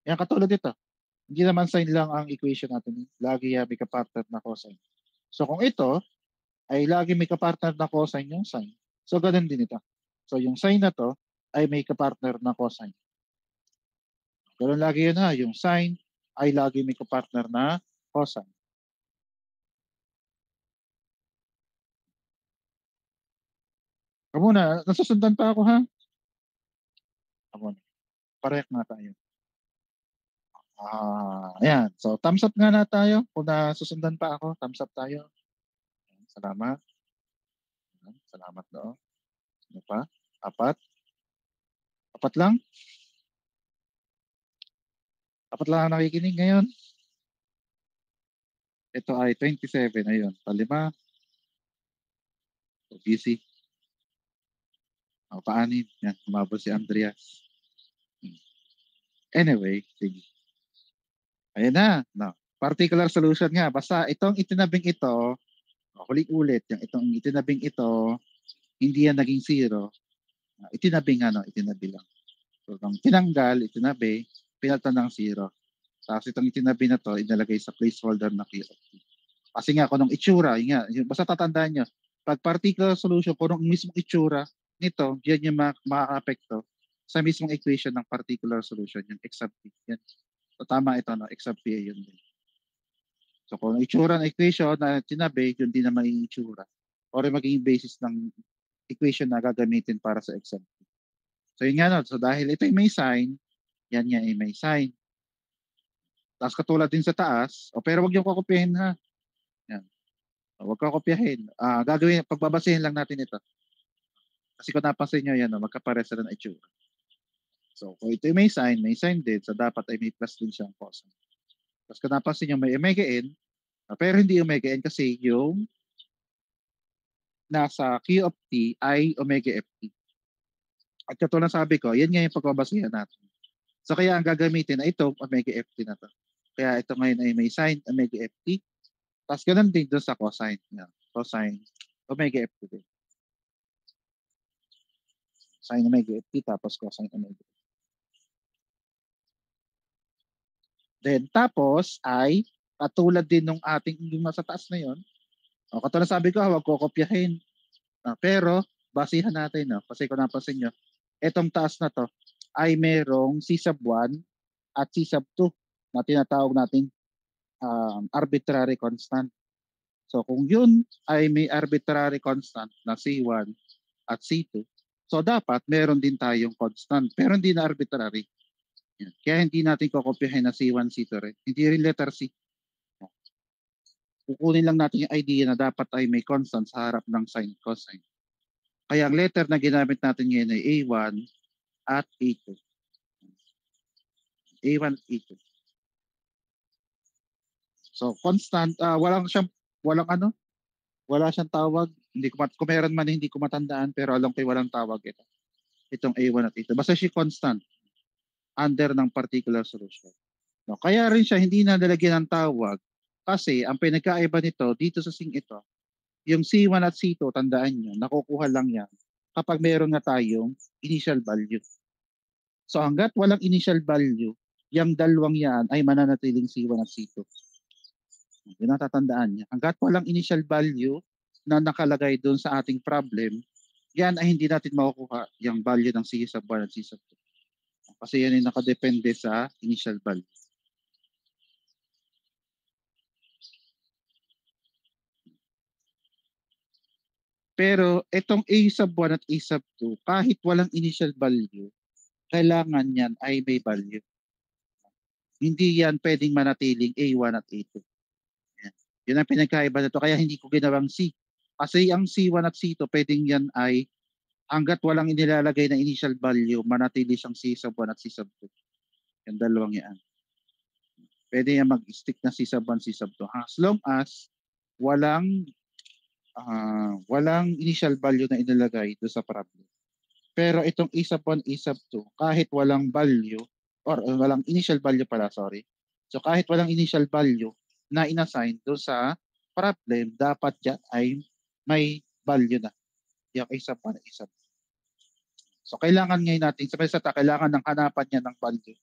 Speaker 1: Yan katulad dito. Hindi naman sign lang ang equation natin. Lagi may kapartner na cosine. So kung ito ay lagi may kapartner na cosine yung sign, so ganun din ito. So yung sign na to, ay may kapartner na cosine. Ganun lagi yun ha, yung sine ay lagi may kapartner na cosine. Kamu na, nasusundan pa ako ha? Kamu na, pareha nga tayo. Ayan. So, thumbs up nga na tayo. Kung nasusundan pa ako, thumbs up tayo. Ayan, salamat. Ayan, salamat no. Ano pa? Apat? Apat lang? Apat lang ang nakikinig ngayon. Ito ay 27. Ayun. Palima. So, busy. O, paanin. Yan. Humabol si Andreas. Anyway, sige. Ayan na. No. Particular solution nga. Basta itong itinabing ito, ulit-ulit, yung itong itinabing ito, hindi yan naging zero. Itinabi nga, no? Itinabi lang. So, nung tinanggal, itinabi, pinalitan ng zero. Tapos itong itinabi na to, inalagay sa placeholder na Q of T. Kasi nga, kung nung itsura, yun nga, basta tatandaan nyo, pag particular solution, kung nung mismong itsura nito, yan yung makaka-apekto sa mismong equation ng particular solution, yung x sub t. Yan. So, tama ito, no? X sub t ay yun din. So, kung itsura ng equation na tinabi, yun din na magiging itsura. Or magiging basis ng equation na gagamitin para sa x sub t. So, yun nga, no? So, dahil ito ay may sign, yan nga ay may sign. Tapos katulad din sa taas, pero wag yung kokopyahin ha. Yan. Wag kokopyahin. Gagawin, pagbabasehin lang natin ito. Kasi kung napansin nyo, yan, magkapares sila ng itsura. So, kung ito may sign din, so dapat ay may plus din siyang cosine. Tapos kung napansin nyo, may omega n, pero hindi omega n kasi yung nasa Q of T ay omega ft. At katulad sabi ko, yan nga yung pagbabasehan natin. So, kaya ang gagamitin ay ito, omega ft na to. Kaya ito ngayon ay may sign, omega ft. Tapos ganun din doon sa cosine. Yan. Cosine, omega ft din. Sine omega ft tapos cosine omega ft. Then tapos ay katulad din nung ating yung nasa taas na yon. O katulad sabi ko, huwag kokopyahin. Pero basihan natin, no? Kasi kung napansin nyo, etong taas na to ay merong C sub 1 at C sub 2 na tinatawag nating arbitrary constant. So kung yun ay may arbitrary constant na C1 at C2, so dapat meron din tayong constant pero hindi na arbitrary. Yan. Kaya hindi natin kokopyahin na C1, C2 rin. Hindi rin letter C. Kukunin lang natin yung idea na dapat ay may constant sa harap ng sine cosine. Kaya ang letter na ginamit natin ngayon ay A1 at A2. A1 at A2. So constant, wala siyang tawag. Hindi ko kung meron man hindi ko matandaan pero alam ko walang tawag ito. Itong A1 at A2. Basta siya constant under ng particular solution. No, kaya rin siya hindi na nalagyan ng tawag kasi ang pinagkaiba nito dito sa sing ito, yung C1 at C2, tandaan nyo, nakukuha lang yan kapag meron na tayong initial value. So hanggat walang initial value, yung dalawang yan ay mananatiling C1 at C2. Yun ang tatandaan niya. Hanggat walang initial value na nakalagay doon sa ating problem, yan ay hindi natin makukuha yung value ng C sub 1 at C sub 2. Kasi yan ay nakadepende sa initial value. Pero itong A sub 1 at A sub 2, kahit walang initial value, kailangan yan ay may value. Hindi yan pwedeng manatiling A1 at A2. Yan. Yun ang pinagkaiba nito. Kaya hindi ko ginawang C. Kasi ang C1 at C2, pwedeng yan ay hanggat walang inilalagay na initial value, manatili siyang C sub 1 at C sub 2. Yung dalawang yan. Pwede yan mag-stick na C sub 1, C sub 2. As long as walang initial value na inilagay doon sa problem. Pero itong A sub 1, A sub 2, kahit walang value, or walang initial value pala, sorry. So kahit walang initial value na inassign doon sa problem, dapat yan ay may value na. Yung A sub 1, A sub 2. So kailangan ngayon natin, sa kailangan ng hanapan niya ng value.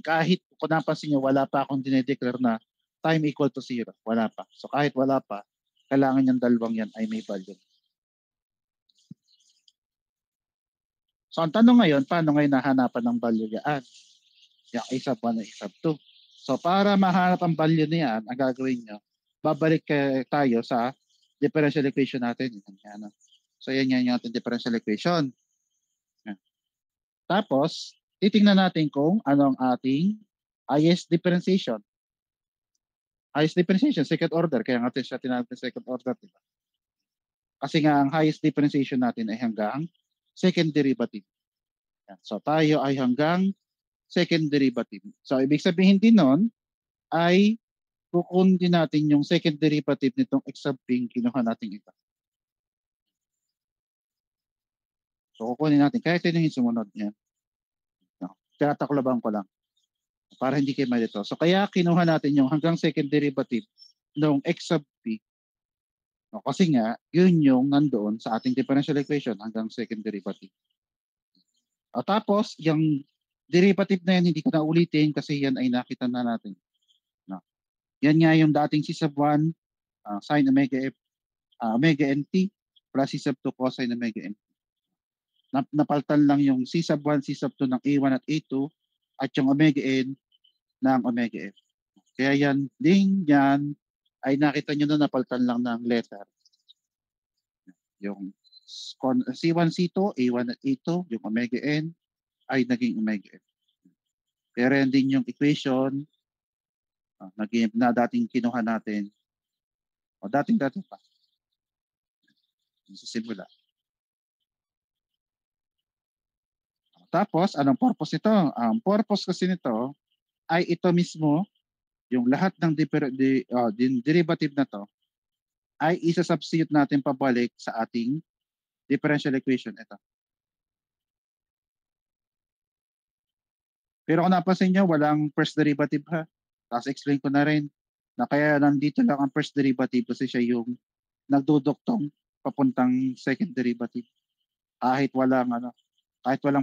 Speaker 1: Kahit kung napansin niyo, wala pa akong dinedeclare na time equal to 0. Wala pa. So kahit wala pa, kailangan yung dalawang yan ay may value. So ang tanong ngayon, paano ngayon nahanapan ng value yan? Yung A sub 1 at A sub 2. So para mahanap ang value niyan, ang gagawin nyo, babalik tayo sa differential equation natin. Yan, so yan yung ating differential equation. Yan. Tapos, titingnan natin kung anong ating highest differentiation. Highest differentiation, second order. Kaya natin siya tinatawag second order. Diba? Kasi nga ang highest differentiation natin ay hanggang second derivative. Yan. So tayo ay hanggang second derivative. So ibig sabihin din nun ay kukunin natin yung second derivative nitong x sub p, kinuha natin ito. So kukunin natin. Kaya ito yung sumunod niya. No? Tinataklaban ko lang para hindi kayo malito. So kaya kinuha natin yung hanggang second derivative ng x sub p. No? Kasi nga, yun yung nandoon sa ating differential equation hanggang second derivative. O tapos, yung derivative na yan, hindi ko na ulitin kasi yan ay nakita na natin. No? Yan nga yung dating c sub 1 sin omega f omega nt plus c sub 2 cosine omega nt. Napaltan lang yung c sub 1, c sub 2 ng a1 at a2 at yung omega n ng omega f. Kaya yan, ding yan, ay nakita nyo na napaltan lang ng letter. Yung c1, c2, a1 at a2, yung omega n ay naging omega f. Pero yan din yung equation na dating kinuha natin o dating pa sa simula. Tapos, anong purpose nito? Ang purpose kasi nito ay ito mismo, yung lahat ng derivative na to, ay isa-substitute natin pabalik sa ating differential equation. Ito. Pero kung napansin nyo, walang first derivative ha. Tapos explain ko na rin na kaya nandito lang ang first derivative kasi siya yung nagduduktong papuntang second derivative. Kahit walang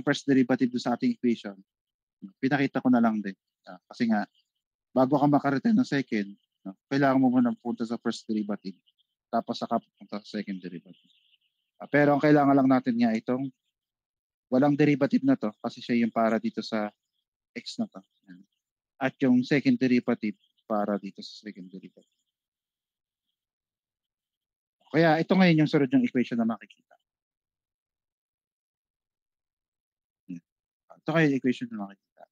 Speaker 1: first derivative sa ating equation. Pinakita ko na lang din. Kasi nga, bago ka makarating ng second, kailangan mo muna punta sa first derivative. Tapos saka punta sa second derivative. Pero ang kailangan lang natin nga itong walang derivative na to kasi siya yung para dito sa x na to. At yung second derivative para dito sa second derivative. Kaya ito ngayon yung sunod yung equation na makikita. Ito kayo yung equation na makikita.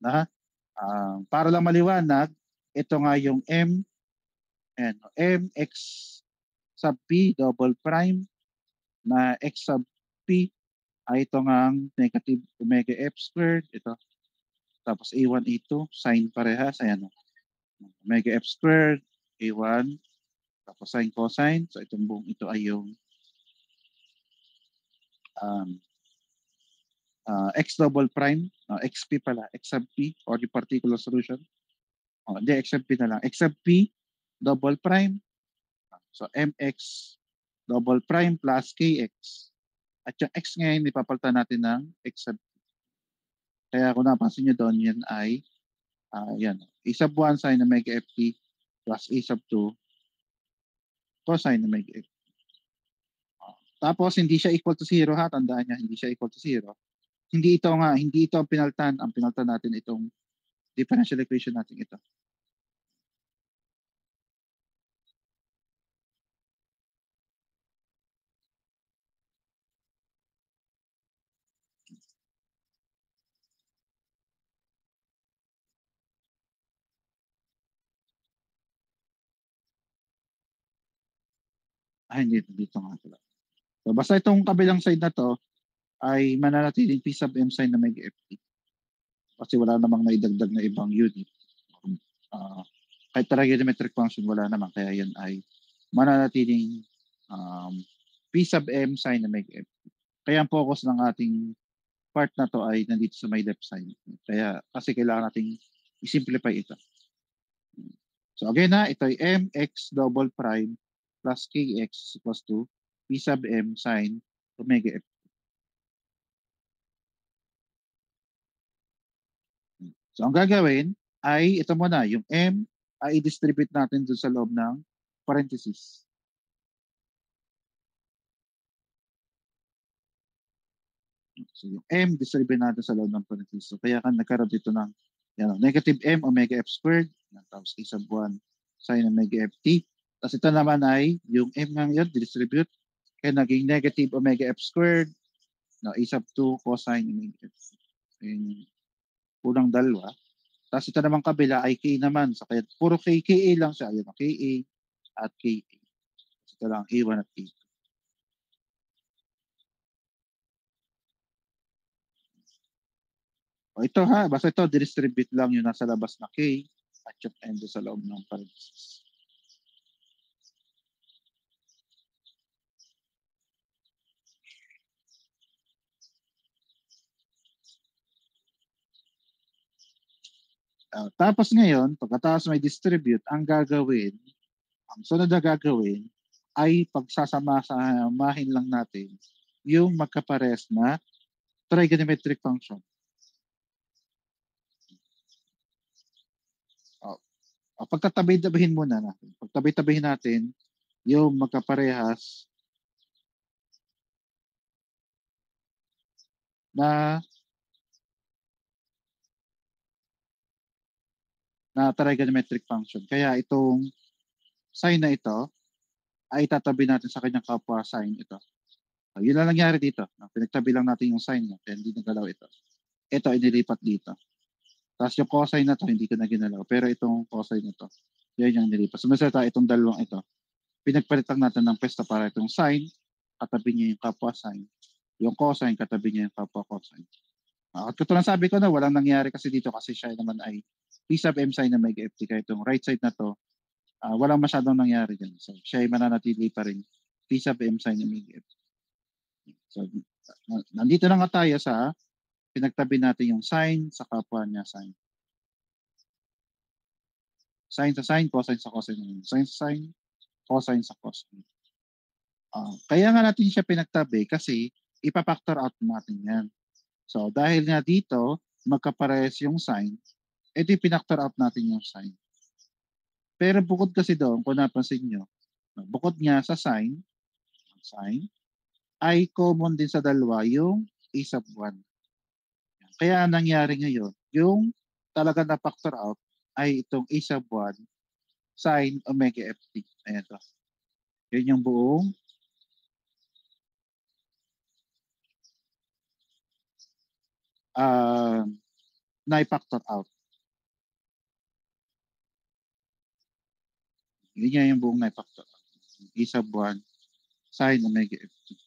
Speaker 1: Para lang maliwanag, ito nga yung mx sub p double prime na x sub p ay ito nga negative omega f squared. Ito. Tapos a1, a2, sine parehas. Ayan. Omega f squared, a1, tapos sine cosine. So itong buong ito ay yung x double prime, xp pala, x sub p or the particular solution. Hindi, x sub p na lang. X sub p double prime. So mx double prime plus kx. At yung x ngayon, ipapalitan natin ng x sub p. Kaya kung napansin nyo doon, yan ay yan. A sub 1 sin omega ft plus a sub 2 cosine omega ft. Tapos, hindi siya equal to 0 ha. Tandaan niya, hindi siya equal to 0. Hindi ito ang pinaltan. Ang pinaltan natin itong differential equation natin ito. Hindi, dito nga pala. So, basta itong kabilang side na to ay mananatiling p sub m sin omega ft. Kasi wala namang naidagdag na ibang unit. Kahit trigonometric function, wala naman. Kaya yan ay mananatiling p sub m sin omega ft. Kaya ang focus ng ating part na to ay nandito sa may left side. Kaya kasi kailangan nating i-simplify ito. So again ito ay mx double prime plus kx equals to p sub m sin omega f. So ang gagawin ay ito muna, yung m ay i-distribute natin dun sa loob ng parenthesis. So yung m, distribute natin sa loob ng parenthesis. So kaya kan nagkaroon dito ng negative m omega f squared, tapos a sub 1 sin omega ft. Tapos ito naman ay yung m nga yun, distribute, kaya naging negative omega f squared, a sub 2 cosine omega ft. Yung unang dalawa. Tapos ito naman kabila ay k naman. So kaya puro k, ka lang siya. Ayun, ka at ka. Ito lang, a1 at a2. O ito ha, basta ito, distribute lang yung nasa labas na k at yung end sa loob ng parenthesis. Tapos ngayon, pagkatapos may distribute, ang sunod na gagawin ay pagsasama-samahin lang natin yung magkapares na trigonometric function. Pagtatabi-tabihin muna natin. Pagtabi-tabihin natin yung magkaparehas na trigonometric function. Kaya itong sine na ito ay tatabi natin sa kanyang kapwa sine ito. Yun lang nangyari dito. Pinagtabi lang natin yung sine niya kaya hindi nagalaw ito. Ito inilipat dito. Tapos yung cosine na to hindi ko na ginalaw. Pero itong cosine na to, yan yung nilipat. Sumasata itong dalawang ito. Pinagpalit lang natin ng pwesto para itong sine, katabi niya yung kapwa sine. Yung cosine, katabi niya yung kapwa cosine. At katulad sabi ko na walang nangyari kasi dito kasi siya naman ay p sub m sine na mega ft. Kaya itong right side na to, walang masyadong nangyari dyan. So siya ay mananatili pa rin p sub m sine na mega ft. So nandito na nga tayo sa pinagtabi natin yung sine sa kapwa niya sine. Sine sa sine, cosine sa cosine. Sine sa sine, cosine sa cosine. Kaya nga natin siya pinagtabi kasi ipapactor out natin yan. So dahil nga dito, magkaparehas yung sine, edi pinactor out natin yung sine. Pero bukod kasi doon, kung napansin nyo, bukod nga sa sine, ay common din sa dalawa yung a sub 1. Kaya nangyari ngayon, yung talaga na factor out ay itong a sub 1 sin omega ft. Ayan to. Yun yung buong na-factor out. Yun nga yung buong na-factor out. A sub 1 sin omega ft.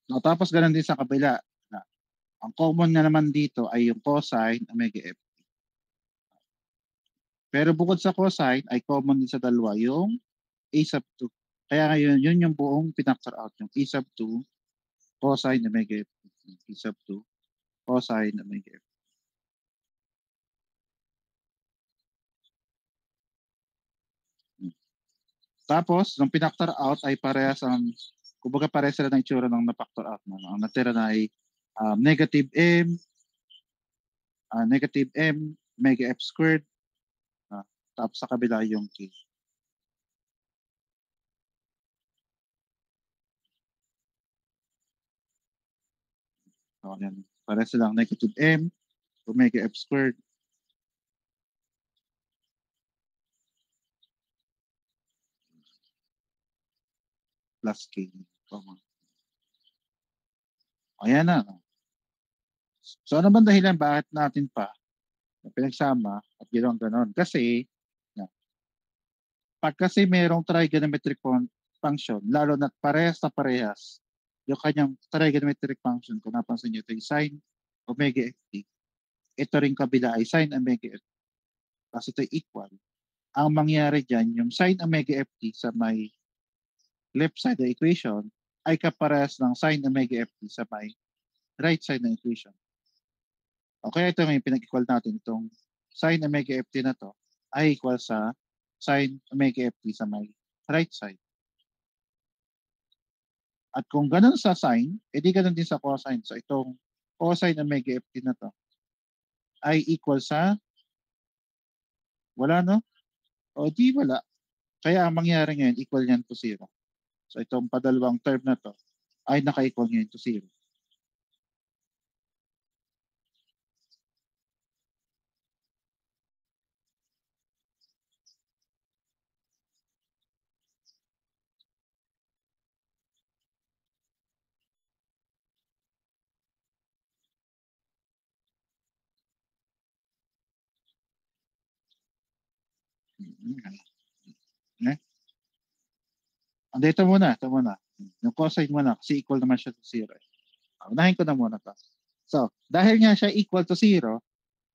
Speaker 1: No, tapos ganun din sa kabila. Ang common na naman dito ay yung cosine omega ft. Pero bukod sa cosine, ay common din sa dalawa yung a sub 2. Kaya ngayon, yun yung buong pinactor out. Yung a sub 2 cosine omega ft. A sub 2 cosine omega ft. Tapos, nung pinactor out ay parehas ang, kumbaga parehas sila ng itsura ng na-factor out. No? Ang natira na ay negative m mega f squared. Tapos sa kabila yung k. So, yan. Parehas silang negative m omega f squared plus k. Ayan na. So ano bang dahilan bakit natin pa pinagsama at ginawang ganon? Kasi pag kasi mayroong trigonometric function, lalo na parehas, yung kanyang trigonometric function, kung napansin nyo, ito yung sine omega ft. Ito rin kabila ay sine omega ft. Kasi ito equal. Ang mangyari dyan, yung sine omega ft sa may left side ng equation ay kaparehas ng sine omega ft sa may right side ng equation. Okay, ito yung pinag-equal natin. Itong sine omega ft na to ay equal sa sine omega ft sa may right side. At kung ganun sa sine, edi ganun din sa cosine. So itong cosine omega ft na to ay equal sa Wala, no? O di wala. Kaya ang mangyari ngayon, equal yan to 0. So itong padalawang term na to ay naka-equal ngayon to 0. Eh? Ito muna, ito muna. Yung cosine muna, kasi equal naman siya to 0. Unahin ko na muna to. So, dahil nga siya equal to 0,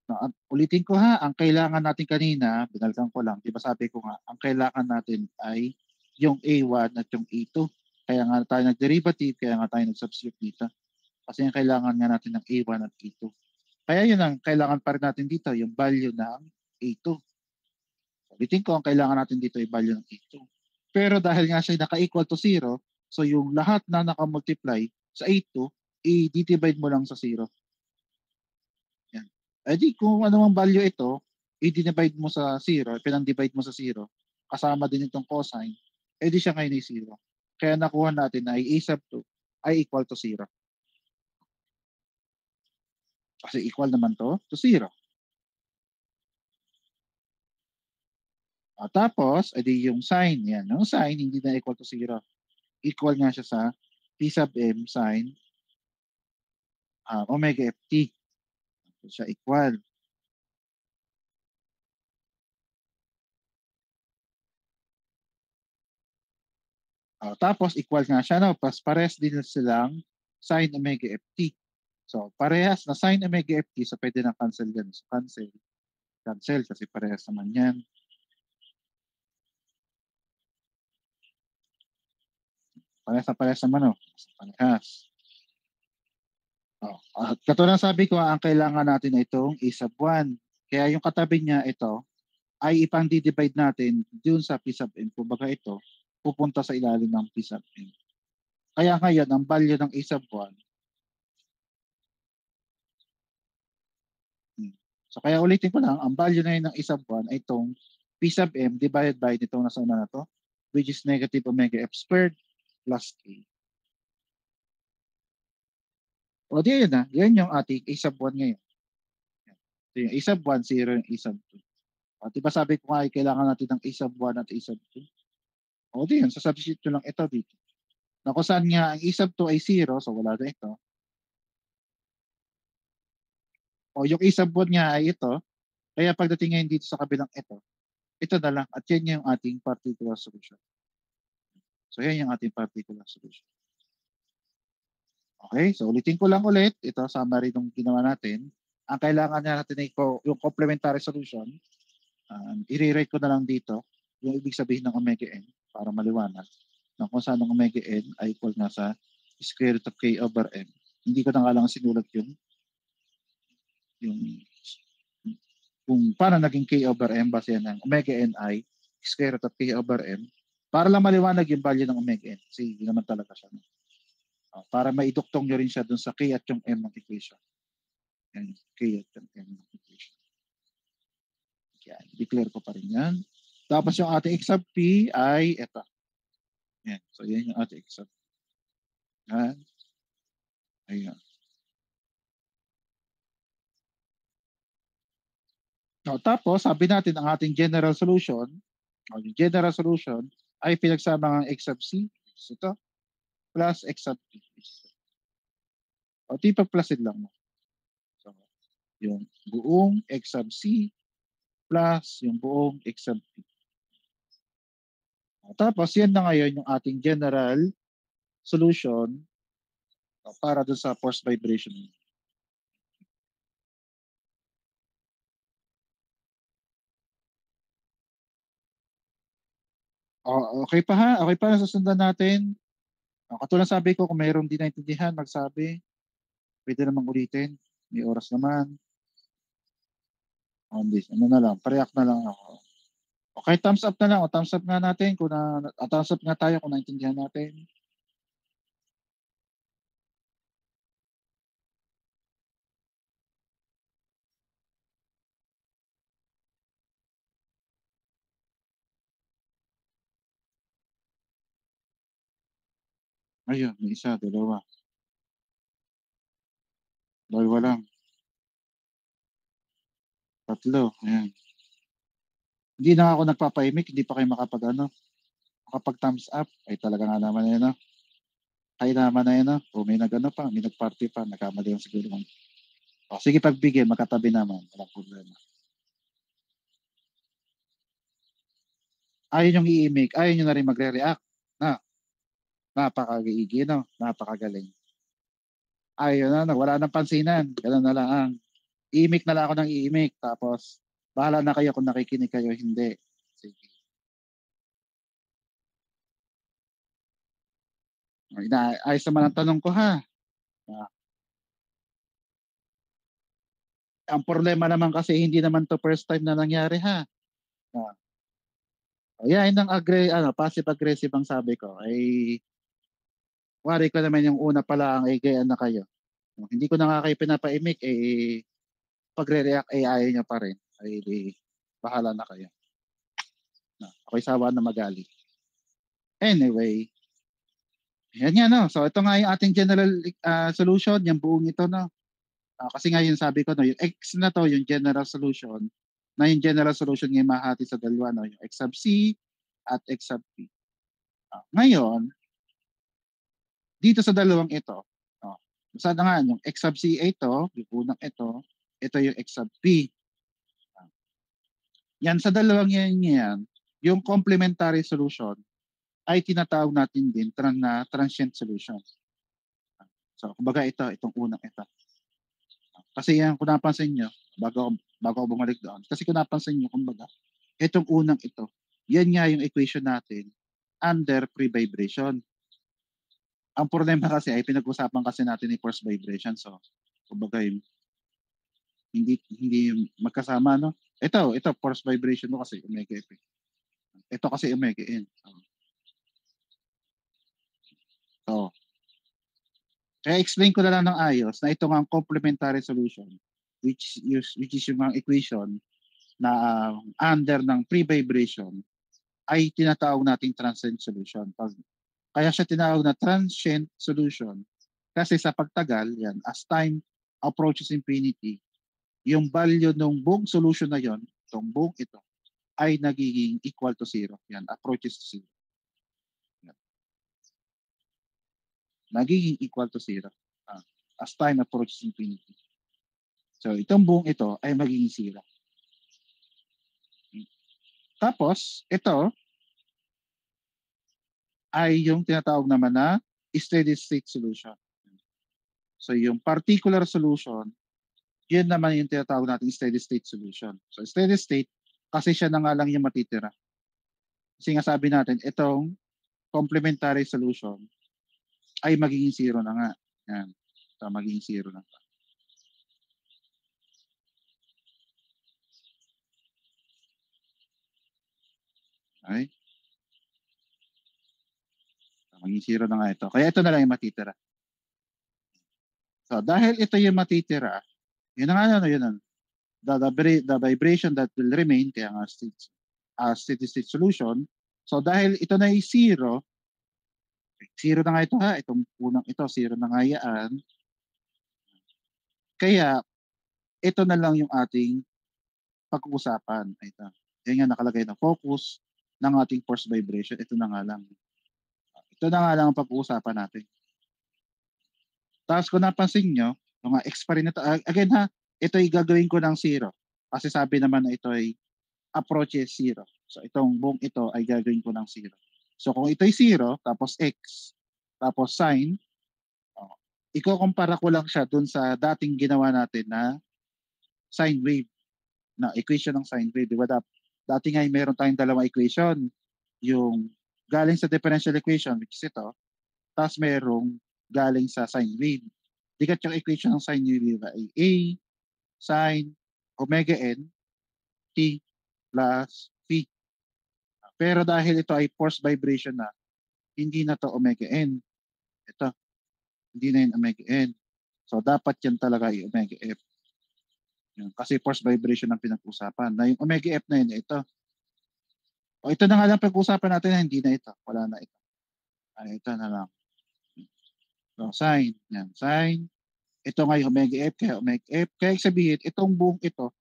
Speaker 1: no, ulitin ko ha, ang kailangan natin kanina, binalikan ko lang, di ba sabi ko nga, ang kailangan natin ay yung A1 at yung A2. Kaya nga tayo nag-derivative, kaya nga tayo nag-substitute dito. Kasi yung kailangan nga natin ng A1 at A2. Kaya yun ang kailangan pa rin natin dito, yung value ng A2. Ulitin ko, ang kailangan natin dito ay value ng A2. Pero dahil nga siya naka-equal to 0, so yung lahat na naka-multiply sa A2, i-divide mo lang sa 0. Yan. Eh di kung ano mang value ito, i-divide mo sa 0, pinang-divide mo sa 0, kasama din itong cosine, eh di siya ngayon ay 0. Kaya nakuha natin na A sub 2 ay equal to 0. Kasi equal naman to 0. Tapos, edi yung sign, yan. Yung sign, hindi na equal to 0. Equal nga siya sa P sub M sin omega ft. So, siya equal. Tapos, equal nga siya. No? Pares din silang sin omega ft. So, parehas na sin omega ft, so pwede na cancel yan. So, cancel. Cancel kasi parehas naman yan. Parehas naman, no? Parehas. At katulad sabi ko, ang kailangan natin ay itong A sub 1. Kaya yung katabi niya ito, ay ipang-divide natin dun sa P sub n. Kumbaga ito, pupunta sa ilalim ng P sub n. Kaya ngayon, ang value ng A sub 1, so kaya ulitin ko lang, ang value na yun ng A sub 1 ay itong P sub m divided by itong nasa una na to, which is negative omega f squared plus k. O di yun na, yan yung ating A sub 1 ngayon. So yung A sub 1, 0 yung A sub 2. At diba sabi ko nga ay kailangan natin ng A sub 1 at A sub 2. O di yun, substitute ko lang ito dito. Na kung saan nga ang A sub 2 ay 0, so wala na ito. O yung A sub 1 nga ay ito, kaya pagdating ngayon dito sa kabilang ito na lang at yan yung ating particular solution. So yan yung ating particular solution. Okay, so ulitin ko lang ulit, ito summary nung ginawa natin. Ang kailangan natin ay yung complementary solution. I-rewrite ko na lang dito yung ibig sabihin ng omega n para maliwanag. Kung saan ng omega n ay equal na sa square root of k over m. Hindi ko na nga lang sinulat yung kung paano naging k over m base ng omega n ay square root of k over m para lang maliwanag yung value ng omega n. Kasi hindi naman talaga siya. Para maiduktong nyo rin siya dun sa k at yung m ng equation. Yan, k at yung m ng equation. Yan, declare ko pa rin yan. Tapos yung ating x sub p ay ito. Yan. So yan yung ating x sub p. Yan. Ayan. Tapos, sabi natin ang ating general solution, yung general solution ay pinagsama ng x sub c, ito, plus x sub p. O, di pag-plusin lang mo. So, yung buong x sub c plus yung buong x sub p. Tapos, yan na ngayon yung ating general solution para doon sa force vibration. Okay pa ha? Okay pa na susundan natin? Katulad sabi ko, kung mayroong di naintindihan, magsabi. Pwede namang ulitin. May oras naman. Ano na lang, pareak na lang ako. Okay, thumbs up na lang. O thumbs up nga natin kung thumbs up nga tayo kung naintindihan natin. Ayun, may isa, dalawa. Dalawa lang. Tatlo. Ayan. Hindi na ako nagpapaimik, hindi pa kayo makapag thumbs up. Ay talaga nga naman yun, no? Ay naman na yun, no? O may pa, may nag-party pa, nagkamali lang siguro. O, sige, pagbigyan, magkatabi naman. Walang problema. Ayaw yung i-imik, ayaw nyo na rin magre-react. Na, napakagaigi, no? Napakagaling. Ayaw na, wala nang pansinan. Ganun na lang ang i-imik na lang ako ng i-imik. Tapos, bahala na kayo kung nakikinig kayo, hindi. Sige. Ayos naman ang tanong ko, ha? Ang problema naman kasi hindi naman to first time na nangyari, ha? Yan ang passive aggressive ang sabi ko. Ay wari ko naman yung una pala ang gayaan na kayo. Hindi ko na nga kayo pinapaimik, pagre-react ayaw nyo pa rin. Ay bahala na kayo. Ako'y sawa na magalit. Anyway, yan nga, no? So ito nga yung ating general solution, yung buong ito, no? Kasi nga yung sabi ko, no, yung X na to, yung general solution, na yung general solution ngayon mahati sa dalawa, no? Yung X sub C at X sub P. Ngayon, dito sa dalawang ito, basta na nga, yung X sub C ito, yung unang ito yung X sub P. Yan, sa dalawang yan, yung complementary solution ay tinatawag natin din na transient solution. So, kumbaga itong unang ito. Kasi yan, kung napansin nyo, bago ako bumalik doon, kasi kung napansin nyo, kumbaga, itong unang ito, yan nga yung equation natin under pre-vibration. Ang problema kasi ay pinag-usapan kasi natin yung force vibration. So, kumbaga, hindi magkasama, no? Ito force vibration mo kasi omega F. Ito kasi omega N. So, kaya explain ko na lang ng ayos na ito nga ang complementary solution which is yung mga equation na under ng pre-vibration ay tinatawag nating transient solution. Kaya siya tinawag na transient solution kasi sa pagtagal, yan, as time approaches infinity, yung value ng buong solution na yon, itong buong ito, ay nagiging equal to zero. Yan, approaches to zero. Yan. Nagiging equal to zero as time approaches infinity. So, itong buong ito ay magiging zero. Tapos, ito ay yung tinatawag naman na steady state solution. So, yung particular solution, yun naman yung tinatawag natin steady state solution. So, steady state, kasi siya na nga lang yung matitira. Kasi nga sabi natin, itong complementary solution ay magiging zero na nga. Yan. So, magiging zero na. Okay? So, magiging zero na nga ito. Kaya ito na lang yung matitira. So, dahil ito yung matitira, yun na nga, yun na. The vibration that will remain, kaya nga steady state solution. So, dahil ito na ay zero na nga ito ha, itong unang ito, zero na nga yan. Kaya, ito na lang yung ating pag-uusapan. Ito. Yan nga nakalagay na focus ng ating force vibration. Ito na nga lang. Ito na nga lang ang pag-uusapan natin. Tapos kung napansin nyo, mga X pa rin ito. Again ha, ito ay gagawin ko ng zero. Kasi sabi naman na ito ay approaches zero. So itong buong ito ay gagawin ko ng zero. So kung ito ay zero, tapos X, tapos sign, iko-compare ko lang siya dun sa dating ginawa natin na sine wave, na equation ng sine wave. Diba? Dati nga meron tayong dalawang equation. Yung galing sa differential equation, which is ito, tapos merong galing sa sine wave. Dikat yung equation ng sine wave ay A sine omega n t plus v. Pero dahil ito ay force vibration na, hindi na to omega n. Ito, hindi na yun omega n. So, dapat yan talaga ay omega f. Yun. Kasi force vibration ang pinag-usapan. Na yung omega f na yun, ito. O ito na nga lang pag-usapan natin na hindi na ito. Wala na ito. Ay, ito na lang. So, sine. Yan, sine. Ito nga yung omega f, kaya omega f. Kaya sabihin, itong buong ito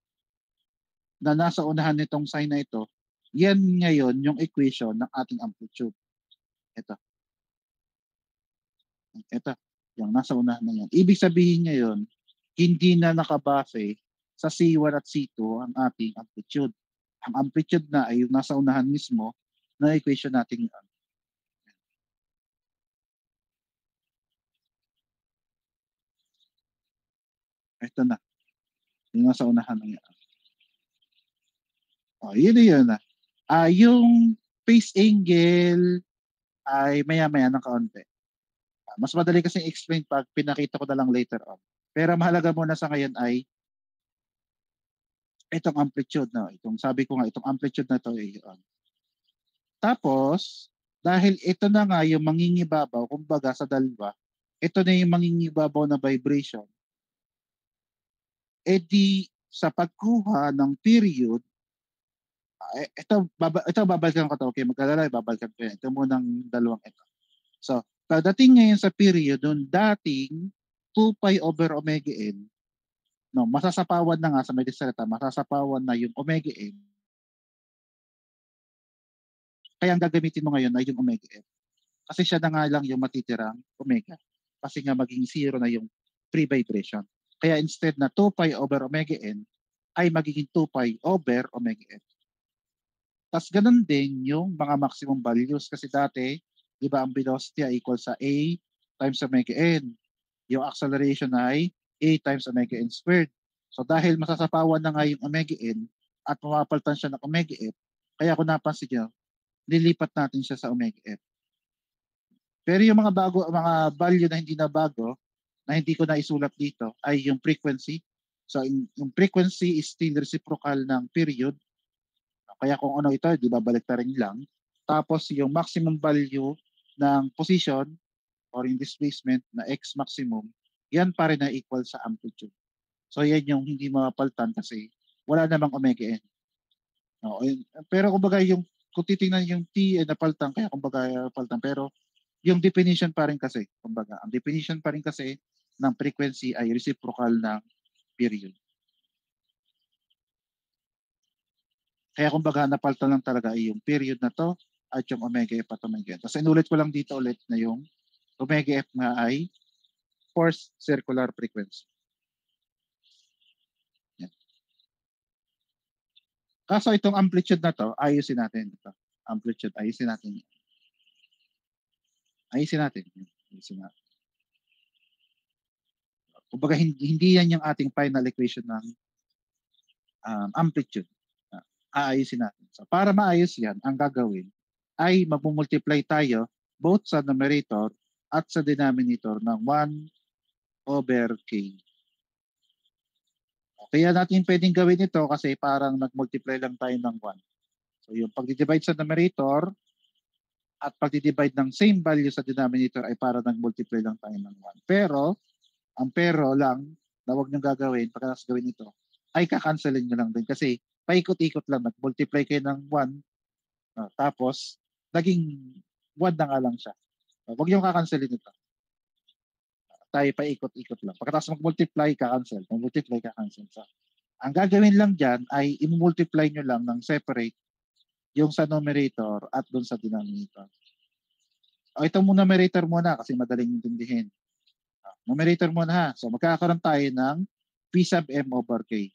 Speaker 1: na nasa unahan nitong sine na ito, yan ngayon yung equation ng ating amplitude. Ito. Ito. Yung nasa unahan na yan. Ibig sabihin ngayon, hindi na nakabase sa C1 at C2 ang ating amplitude. Ang amplitude na ay yung nasa unahan mismo na equation natin yan. Ito na. Yung nasa unahan na yan. O, yun na yun na. Yung phase angle ay maya-maya ng kaunti. Mas madali kasi explain pag pinakita ko na lang later on. Pero mahalaga muna sa ngayon ay itong amplitude na. Itong sabi ko nga, itong amplitude na ito ay yun. Tapos, dahil ito na nga yung mangingibabaw, kumbaga sa dalawa, ito na yung mangingibabaw na vibration. E di sa pagkuha ng period, ito babalikan ko ito. Okay, magkalala, babalikan ko yan. Ito munang dalawang ito. So, pagdating ngayon sa period, nung dating 2 pi over omega n, no, masasapawan na nga sa may distreta, masasapawan na yung omega n. Kaya ang gagamitin mo ngayon ay yung omega n. Kasi siya na nga lang yung matitirang omega. Kasi nga maging zero na yung free vibration. Kaya instead na 2 pi over omega n, ay magiging 2 pi over omega n. Tapos ganun din yung mga maximum values. Kasi dati, di ba ang velocity ay equal sa a times omega n. Yung acceleration ay a times omega n squared. So dahil masasapawan na nga yung omega n at mapapalitan siya ng omega f, kaya kung napansin nyo, lilipat natin siya sa omega f. Pero yung mga value na hindi na bago, na hindi ko na isulat dito, ay yung frequency. So yung frequency is still reciprocal ng period. Kaya kung ano ito, di ba balik rin lang. Tapos yung maximum value ng position or yung displacement na x maximum, yan pa rin na equal sa amplitude. So yan yung hindi mapalitan kasi wala namang omega n. No, pero kumbaga yung kung titingnan yung t ay napalitan, kaya kumbaga napalitan, pero yung definition pa rin kasi, kumbaga, ang definition pa rin kasi ng frequency ay reciprocal ng period. Kaya kumbaga napalitan lang talaga ay yung period na to at yung omega f at omega n. Tapos inulit ko lang dito ulit na yung omega f nga ay forced circular frequency. Yan. Kaso itong amplitude na to, ayusin natin ito. Amplitude, ayusin natin. Ayusin natin. Ayusin natin. Kumbaga hindi yan yung ating final equation ng amplitude. Aayusin natin. So para maayos yan, ang gagawin ay magmumultiply tayo both sa numerator at sa denominator ng 1 over k. Kaya natin pwedeng gawin ito kasi parang nag-multiply lang tayo ng 1. So yung pag-divide sa numerator at pag-divide ng same value sa denominator ay parang nag-multiply lang tayo ng 1. Pero, ang pero lang na huwag nyo gagawin pagkatapos gawin ito ay kakancelin nyo lang din kasi paikot-ikot lang, nag-multiply kayo ng 1 tapos naging 1 na nga lang siya. Huwag nyo kakancelin ito. Tayo paikot-ikot lang. Pagkatapos mag-multiply, ka-cancel. Mag-multiply, ka-cancel. So, ang gagawin lang dyan ay i-multiply nyo lang ng separate yung sa numerator at dun sa denominator. Ito muna numerator muna kasi madaling intindihin. Numerator muna ha. So magkakaroon tayo ng P sub M over K.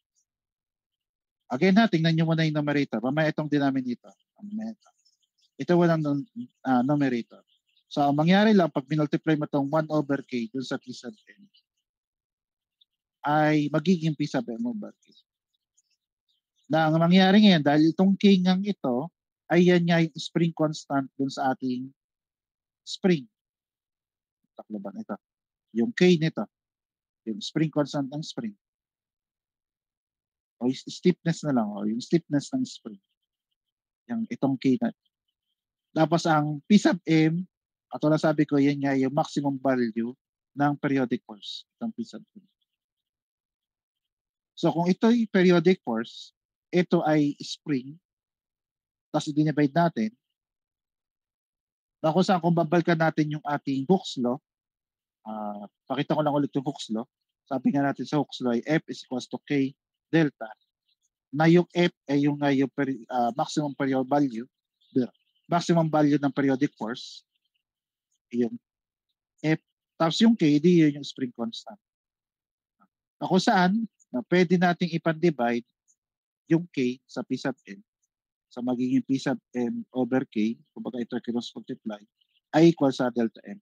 Speaker 1: Again ha, tingnan nyo muna yung numerator. Mamaya itong denominator. Ito walang numerator. So ang mangyari lang, pag minultiply mo itong 1 over K dun sa P sub M, ay magiging P sub M over K. Na ang mangyari ngayon, dahil itong K ngang ito, ay yan nga yung spring constant dun sa ating spring. Taklaban ito. Yung K nito. Yung spring constant ng spring. O stiffness na lang. O yung stiffness ng spring. Yung itong K na. Tapos ang P sub M, at wala sabi ko, yan nga yung maximum value ng periodic force. Itong P sub M. So kung ito ay periodic force, ito ay spring, tapos i-divide natin, na kung saan kung babalikan natin yung ating Hooke's law, Pakita ko lang ulit yung Hooke's law. Sabi nga natin sa Hooke's law ay F is equals to K delta. Na yung F ay yung maximum periodic value, the maximum value ng periodic force, yung F. Tapos yung K, di yun yung spring constant. Na kung saan, na pwede nating ipan-divide yung K sa P sub M. So magiging P sub M over K, kumbaga ito cross multiply, ay equal sa delta M.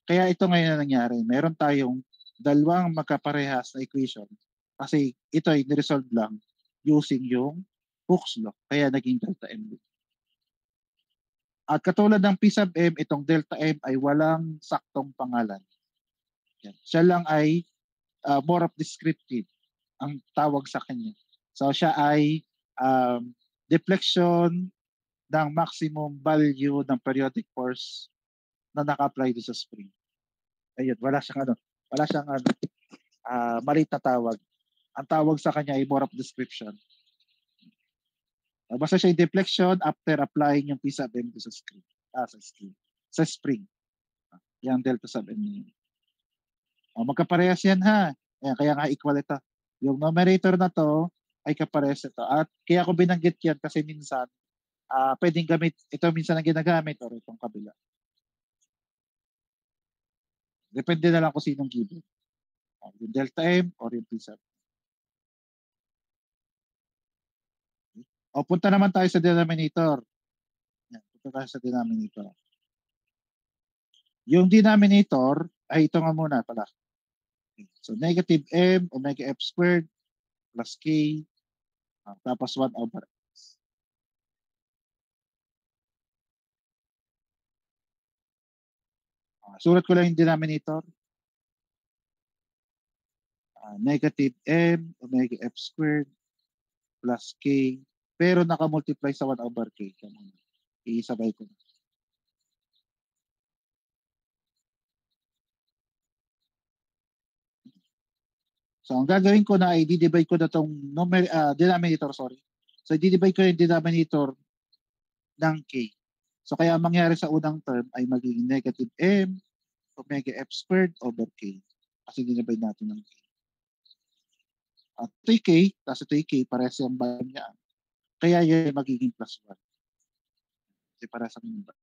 Speaker 1: Kaya ito ngayon na nangyari. Meron tayong dalawang magkaparehas na equation kasi ito ay niresolve lang using yung Hooke's law. Kaya naging delta M. At katulad ng P sub M, itong delta M ay walang saktong pangalan. Yan. Siya lang ay more of descriptive ang tawag sa kanya. So siya ay deflection ng maximum value ng periodic force na naka-apply sa spring. Ayun, wala siyang maliit na tawag. Ang tawag sa kanya ay more of description. Basta siya yung deflection after applying yung P sub M sa spring. Sa spring. Yung delta sub M niya. Magkaparehas yan ha. Kaya nga equal ito. Yung numerator na to ay kaparehas ito. At kaya ko binanggit yan kasi minsan pwedeng gamit, ito minsan ang ginagamit or itong kabila. Depende na lang kung sinong given. Yung delta M or yung P sub. Punta naman tayo sa denominator. Yan, punta tayo sa denominator. Yung denominator ay ito nga muna pala. So negative M omega F squared plus K tapos 1 over X. Sulat ko lang yung denominator. Negative M omega F squared plus K pero naka-multiply sa 1 over K. Iisabay ko na. So ang gagawin ko na ay i-divide ko na itong denominator, sorry. So i-divide ko yung denominator ng K. So kaya mangyari sa unang term ay magiging negative M omega F squared over K. Kasi dinivide natin ng K. At ito yung K, tapos ito yung K, parehas yung value niya. Kaya yan magiging plus 1. Kasi parehas ang number.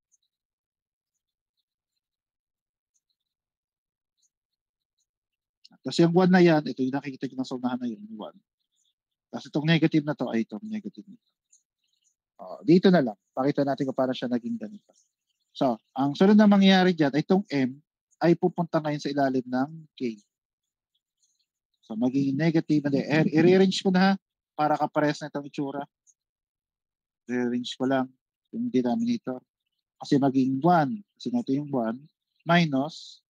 Speaker 1: Kasi yung 1 na yan, ito yung nakikita ko ng saunahan na yun, 1. Tapos itong negative na to ay itong negative na to. Dito na lang. Pakita natin kung paano siya naging ganito. So, ang sunod na mangyayari dyan ay itong M ay pupunta ngayon sa ilalim ng K. So, magiging negative. I-rearrange ko na ha para kapares na itong itsura. I-rearrange ko lang yung denominator. Kasi magiging 1. Kasi na ito yung 1 minus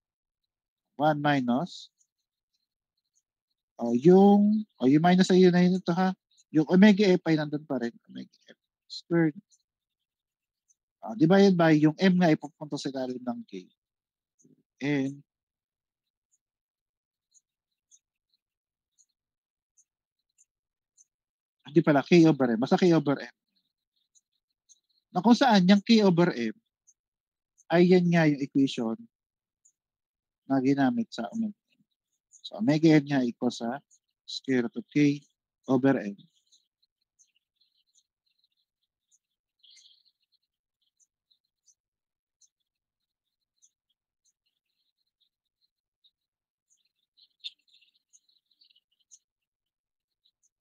Speaker 1: 1 minus yung minus ay yun na yun ito ha. Yung omega F ay nandun pa rin. Omega F squared. Divided by yung M nga ay pupunta sa ilalim ng K. M hindi pala, K over M. Basta K over M. Na kung saan yung K over M ay yan nga yung equation na ginamit sa omega M. So omega M nga equals sa square root of K over M.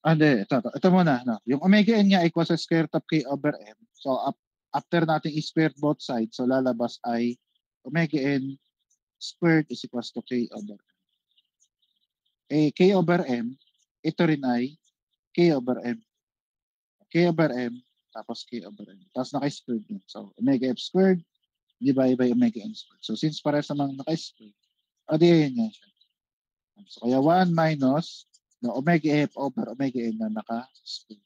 Speaker 1: Hindi. Ito muna. No? Yung omega n nga equals sa square root of K over M. So, after natin i-square both sides, so lalabas ay omega n squared is equals to K over M. K over M, ito rin ay K over M. K over M, tapos K over M. Tapos naka-squared yun. So, omega F squared divided by omega n squared. So, since parehas namang naka-squared, di yun nga siya. So, kaya 1 minus no, omega F over omega n na naka-square.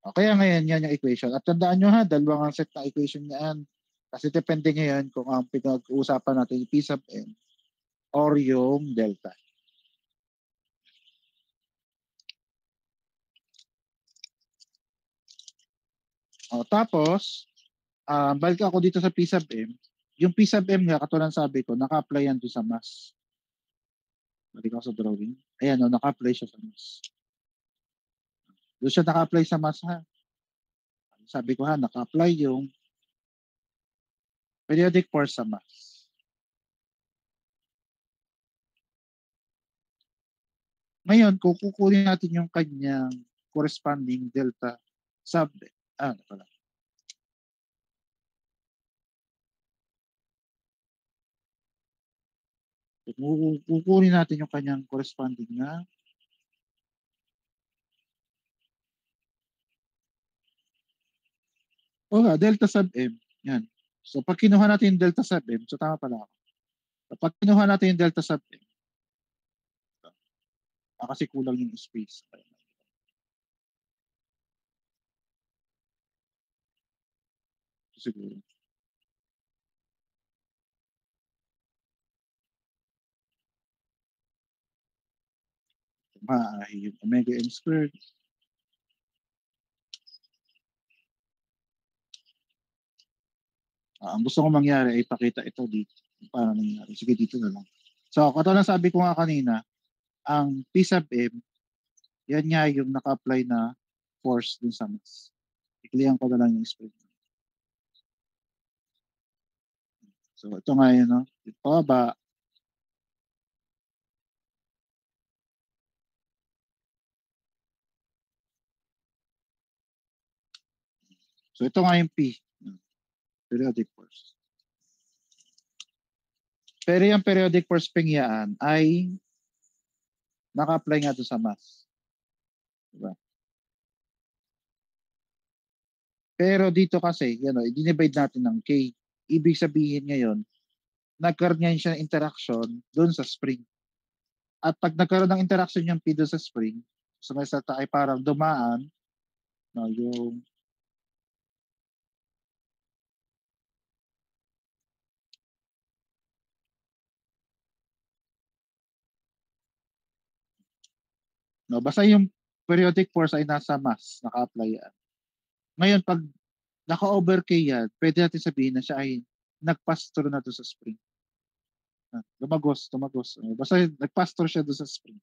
Speaker 1: Kaya ngayon, yan yung equation. At tandaan nyo ha, dalawang set na equation yan. Kasi depende ngayon kung ang pinag-uusapan natin yung P sub n or yung delta. Tapos, balik ako dito sa P sub M. Yung P sub M nga, katulad ng sabi ko, naka-apply yan doon sa mass. Balik ako sa drawing. Ayan, o, naka-apply siya sa mass. Doon siya naka-apply sa mass, ha. Sabi ko, ha, naka-apply yung periodic force sa mass. Ngayon, kung kukunin natin yung kanyang corresponding delta sub, ano pala, kukunin natin yung kanyang corresponding na delta sub M. Yan. So pag kinuha natin yung delta sub M, so tama pala ako. So, pag kinuha natin yung delta sub M, kasi kulang yung space. Siguro. Maahi yung omega M squared. Ang gusto ko mangyari ay ipakita ito dito. Paano nangyari? Sige, dito na lang. So, katulad sabi ko nga kanina, ang P sub M, yan nga yung naka-apply na force dun sa mass. Iklihan ko na lang yung spring. So, ito nga yun, no? Ito ba? So, ito nga yung P. Periodic force. Pero yung periodic force pingyaan ay naka-apply nga doon sa mass. Diba? Pero dito kasi, i-divide natin ng K. Ibig sabihin ngayon, nagkaroon ngayon siya ng interaction doon sa spring. At pag nagkaroon ng interaction yung P doon sa spring, so may salta ay parang dumaan, no, yung no, basta yung periodic force ay nasa mass, naka-apply yan. Ngayon, pag naka-over K yan, pwede natin sabihin na siya ay nag-pass through na doon sa spring. Lumagos. Basta nag-pass through siya doon sa spring.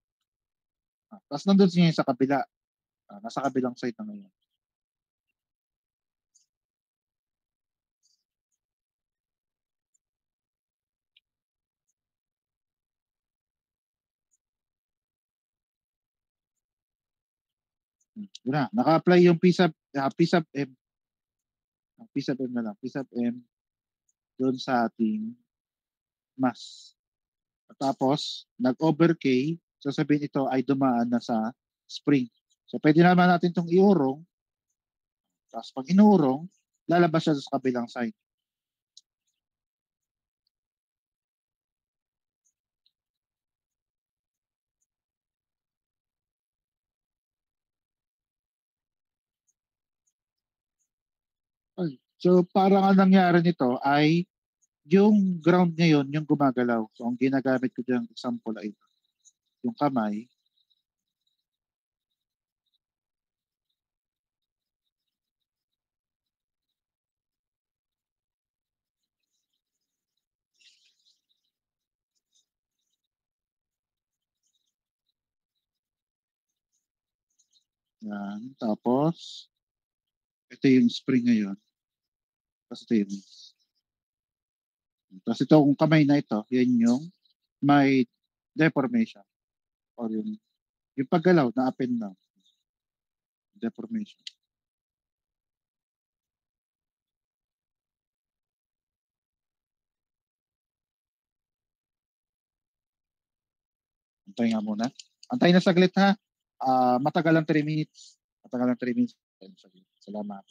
Speaker 1: Tapos nandun siya sa kabila. Nasa kabilang side na ngayon. Naka-apply yung P sub M. P sub M na lang. P sub M doon sa ating mass. Tapos, nag-over K, so sabihin ito ay dumaan na sa spring. So, pwede naman natin itong iurong. Tapos, pag inurong, lalabas siya sa kabilang side. So, parang ang nangyari nito ay yung ground ngayon, yung gumagalaw. So, ang ginagamit ko dyan example ay yung kamay. Yan. Tapos, ito yung spring ngayon. Tapos ito yung Tapos ito, kung kamay na ito, yan yung may deformation. Or yung paggalaw na up and down. Deformation. Antay nga muna. Antay na saglit, ha. Matagal lang 3 minutes. Matagal lang 3 minutes. Salamat.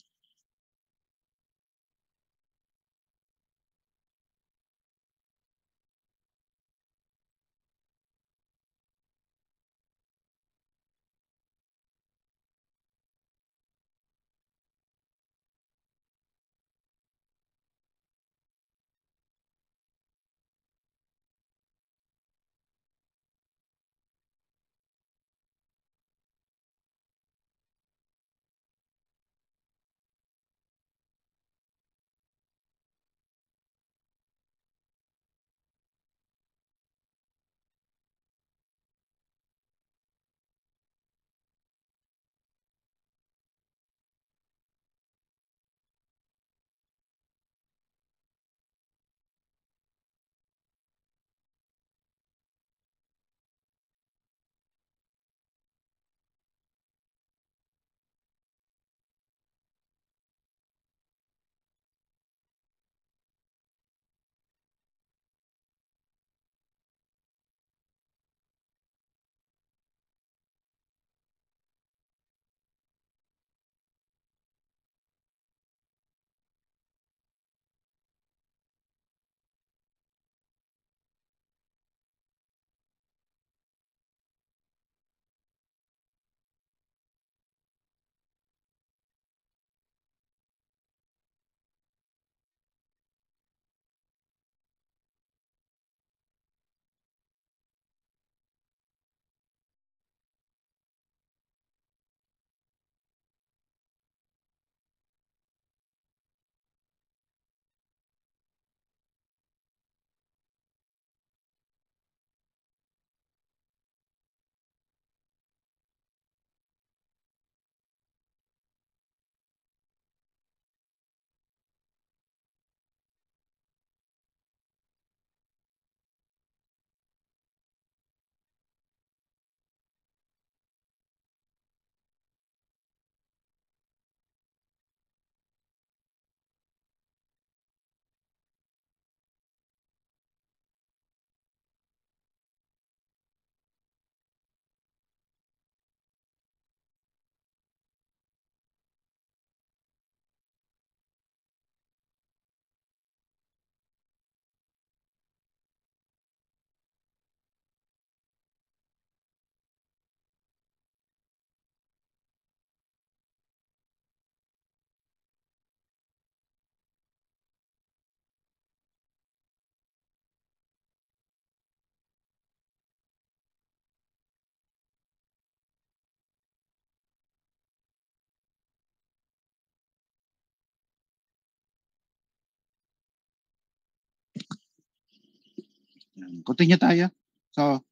Speaker 1: Continue tayo. So,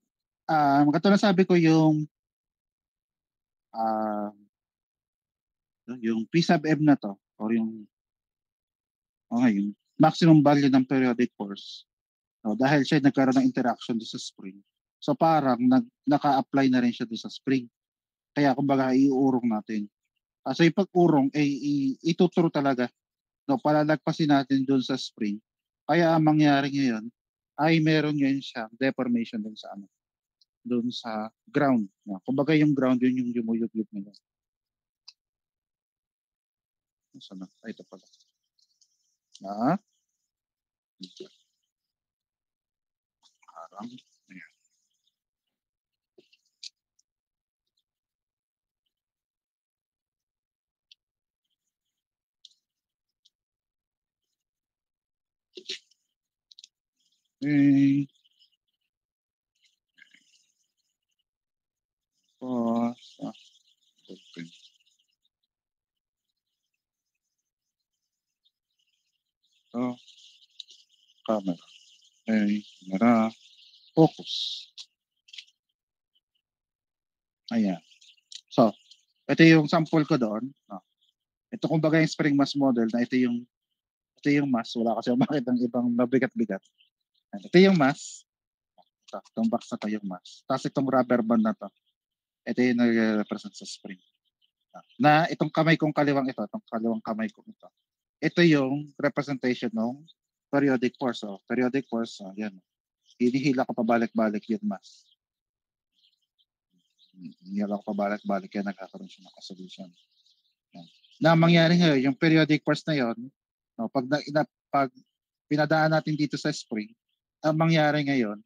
Speaker 1: katulad sabi ko yung yung P sub M na to or yung yung maximum value ng periodic force. So, dahil siya nagkaroon ng interaction sa spring. So parang naka-apply na rin siya doon sa spring. Kaya kumbaga iuurong natin. Kasi pag urong ituturo talaga. No, palalagpasin natin doon sa spring. Kaya ang mangyari ngayon ay meron ngayon siyang deformation doon sa doon sa ground. No? Kumbaga yung ground yun yung yumuyugyug nila. Sana? Ay, ito pala. Parang, ayan. Okay. Okay. So, camera. Okay, camera. Focus. Ayan. So, ito yung sample ko doon. No? Ito kumbaga yung spring mass model na ito yung mass. Wala kasi makita ng ibang mabigat-bigat. Ito yung mass. Itong box na to yung mass. Tapos itong rubber band na to. Ito yung nag-represent sa spring. Na itong kamay kong kaliwang ito, itong kaliwang kamay kong ito. Ito yung representation ng periodic force. So, periodic force, yan. Hinihila ko pabalik-balik yung mass. Hinihila ko pabalik-balik yan, nagkakaroon siya ng solution. Yan. Na mangyari ngayon, yung periodic force na yon, no, pag pinadaan natin dito sa spring, ang mangyari ngayon,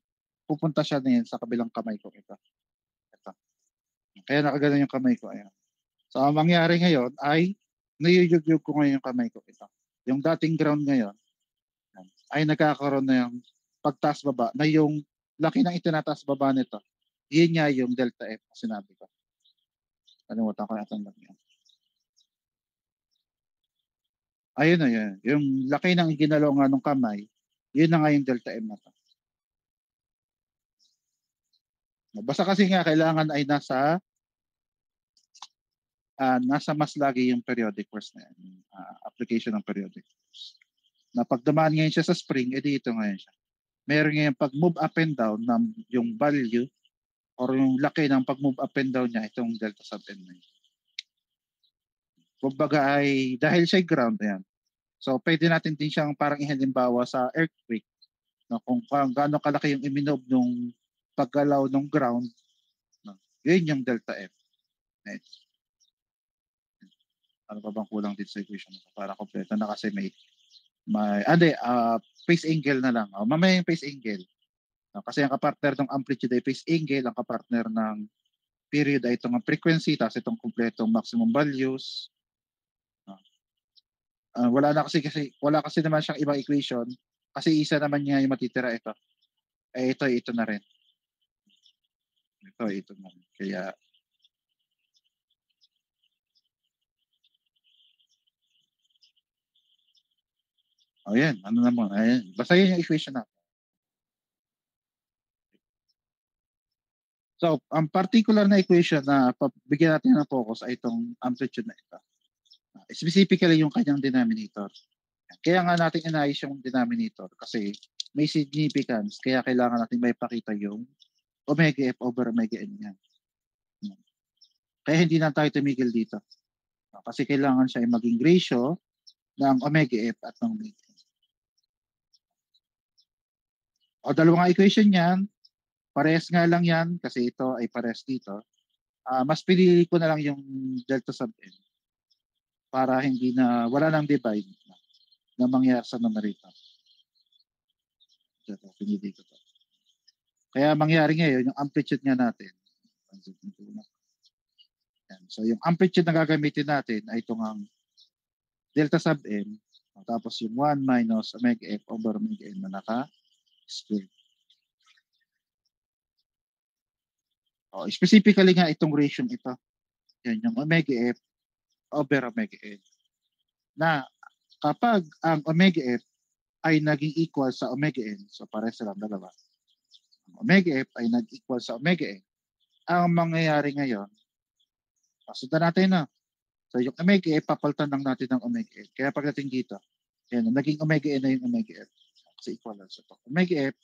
Speaker 1: pupunta siya na yan sa kabilang kamay ko. Ito. Kaya nakaganon yung kamay ko. Ayan. So, ang mangyari ngayon ay niyuyugyug ko ngayon yung kamay ko. Ito. Yung dating ground ngayon ay nagkakaroon na yung pagtaas baba na yung laki ng itinataas baba nito. Yun nga yung delta F na sinabi ko. Kalimutan ko natin lang yan. Ayun na yan. Yung laki ng ginalongan ng kamay, yun na nga yung delta M na to. Basta kasi nga kailangan ay nasa mas lagi yung periodic force na yan. Application ng periodic force. Na pag dumaan ngayon siya sa spring, edi ito ngayon siya. Meron ngayon pag move up and down ng yung value or yung laki ng pag move up and down niya, itong delta sub n na yun. Kumbaga ay dahil siya ground yan. So pwede natin din siyang parang ihalimbawa sa earthquake. No, kung gaano kalaki yung iminob nung paggalaw ng ground, no, yun yung delta F. Right. Ano pa bang kulang dito sa equation para kompleto na kasi may phase angle na lang. Mamaya yung phase angle. No, kasi ang kapartner ng amplitude ay phase angle, ang kapartner ng period ay itong frequency, tapos itong kompletong maximum values. Wala kasi naman siyang ibang equation kasi isa naman niya yung matitira ito. Ito na rin. Ito na rin. Kaya yan. Ano naman? Ayan. Basta yun yung equation natin. So, ang particular na equation na bigyan natin ng focus ay itong amplitude na ito. Specifically yung kanyang denominator. Kaya nga natin inayos yung denominator kasi may significance. Kaya kailangan natin may pakita yung omega F over omega N yan. Kaya hindi na tayo tumigil dito. Kasi kailangan siya ay maging ratio ng omega F at ng omega N. O dalawang equation yan, parehas nga lang yan kasi ito ay parehas dito. Mas pinili ko na lang yung delta sub n para hindi na wala nang divide na mangyari sa numerator. Ito, pinili ko to. Kaya mangyari ngayon, yung amplitude nga natin. So yung amplitude na gagamitin natin ay itong ang delta sub n tapos yung 1 minus omega F over omega N na naka-square. Specifically nga itong ratio ito. Yan yung omega F over omega N. Na kapag ang omega F ay naging equal sa omega N, so pares silang dalawa, omega F ay nag-equal sa omega N, ang mangyayari ngayon, sundan natin na. So yung omega F, papalitan lang natin ng omega F. Kaya pagdating dito, yan, naging omega N na yung omega F. Kasi equal lang. So omega F,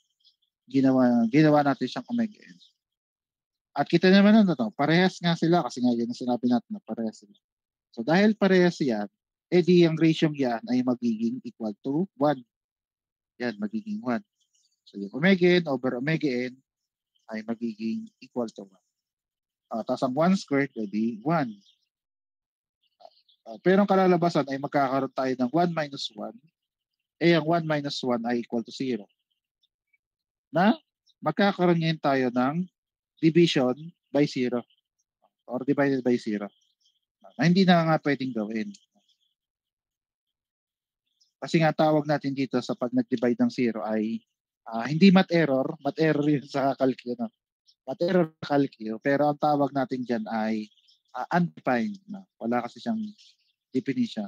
Speaker 1: ginawa natin siyang omega N. At kita naman na to, parehas nga sila kasi nga yun ang sinabi natin na parehas sila. So dahil parehas yan, di ang ratio yan ay magiging equal to 1. Yan, magiging 1. So yung omega N over omega N ay magiging equal to 1. Tapos ang 1 squared, edi 1. Pero ang kalalabasan ay magkakaroon tayo ng 1 minus 1. Ang 1 minus 1 ay equal to 0. Na magkakaroon ngayon tayo ng division by 0 or divided by 0. Na hindi na nga pwedeng gawin. Kasi nga tawag natin dito sa pag nag-divide ng 0 ay hindi math error yun sa calculus. No? Math error sa calculus, pero ang tawag natin dyan ay undefined. No? Wala kasi siyang definition.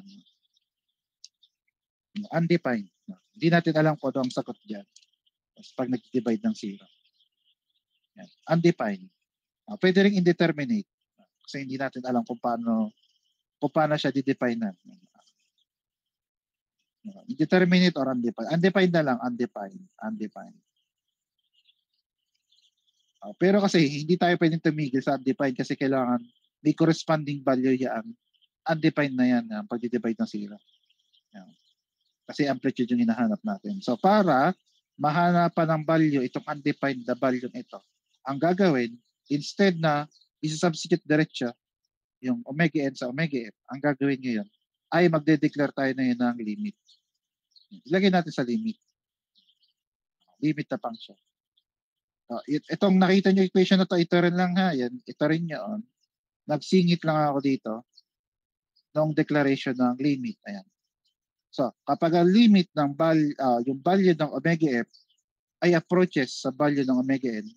Speaker 1: Undefined. No? Hindi natin alam kung ano ang sagot dyan. Pag nag-divide ng 0. Yan. Undefined. Pwede rin indeterminate. Kasi hindi natin alam kung paano siya di-define na. Indeterminate or undefined. Undefined na lang, undefined. Pero kasi hindi tayo pwedeng tumigil sa undefined kasi kailangan may corresponding value yan. Undefined na yan, pag-divide ng 0. Yan. Kasi amplitude yung hinahanap natin. So para mahanapan ng value itong undefined na value ito, ang gagawin, instead na isa-substitute diretso yung omega N sa omega F, ang gagawin ngayon ay magde-declare tayo na yun ng limit. Ilagay natin sa limit. Limit na function. Itong nakita nyo equation na to, ito rin lang ha. Yan, ito rin yun. Nagsingit lang ako dito ng declaration ng limit. Ayan. So, kapag ang limit ng yung value ng omega F ay approaches sa value ng omega N,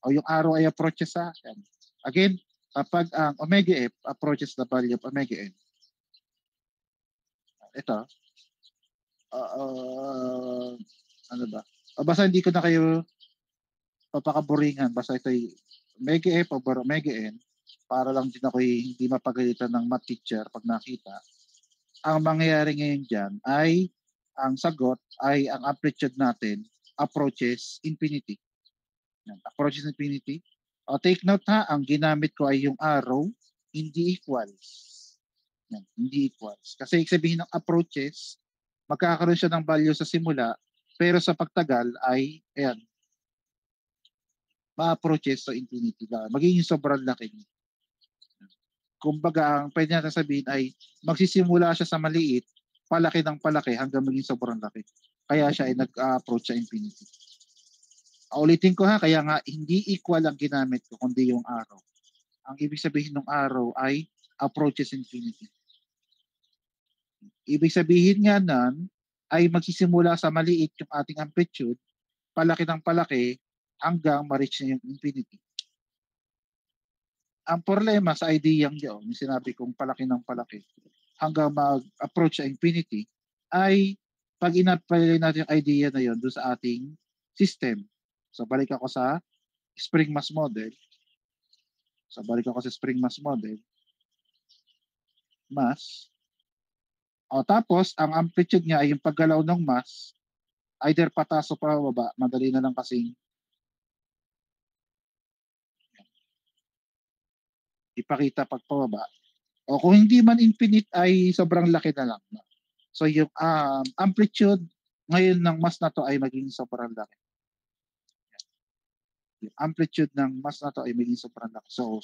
Speaker 1: o yung arrow ay approaches sa akin. Again, kapag ang omega F approaches the value of omega N, ito, ano ba? Basta hindi ko na kayo papakaboringan. Basta ito omega F over omega N para lang din ako hindi mapagalitan ng math teacher pag nakita. Ang mangyayari ngayon dyan ay ang sagot ay ang amplitude natin approaches infinity. Approaches infinity. Take note ha, ang ginamit ko ay yung arrow, hindi equals. Hindi equals. Kasi sabihin ng approaches, magkakaroon siya ng value sa simula, pero sa pagtagal ay, ayan, ma-approaches sa infinity. Magiging sobrang laki. Kumbaga, ang pwede natin sabihin ay magsisimula siya sa maliit, palaki ng palaki hanggang maging sobrang laki. Kaya siya ay nag-approach sa infinity. Ulitin ko ha, kaya nga hindi equal ang ginamit ko, kundi yung arrow. Ang ibig sabihin ng arrow ay approaches infinity. Ibig sabihin nga nun ay magsisimula sa maliit yung ating amplitude, palaki ng palaki hanggang ma-reach na yung infinity. Ang problema sa idea yung sinabi kong palaki ng palaki hanggang mag-approach sa infinity ay pag in-apply natin yung idea na yun doon sa ating system. So balik ako sa spring mass model. Mass. Tapos, ang amplitude niya ay yung paggalaw ng mass, either pataas o pababa, madali na lang kasing ipakita pag pababa. O kung hindi man infinite ay sobrang laki na lang. So yung amplitude ngayon ng mass na to ay magiging sobrang laki. Yung amplitude ng mass na to ay magiging sobrang laki. So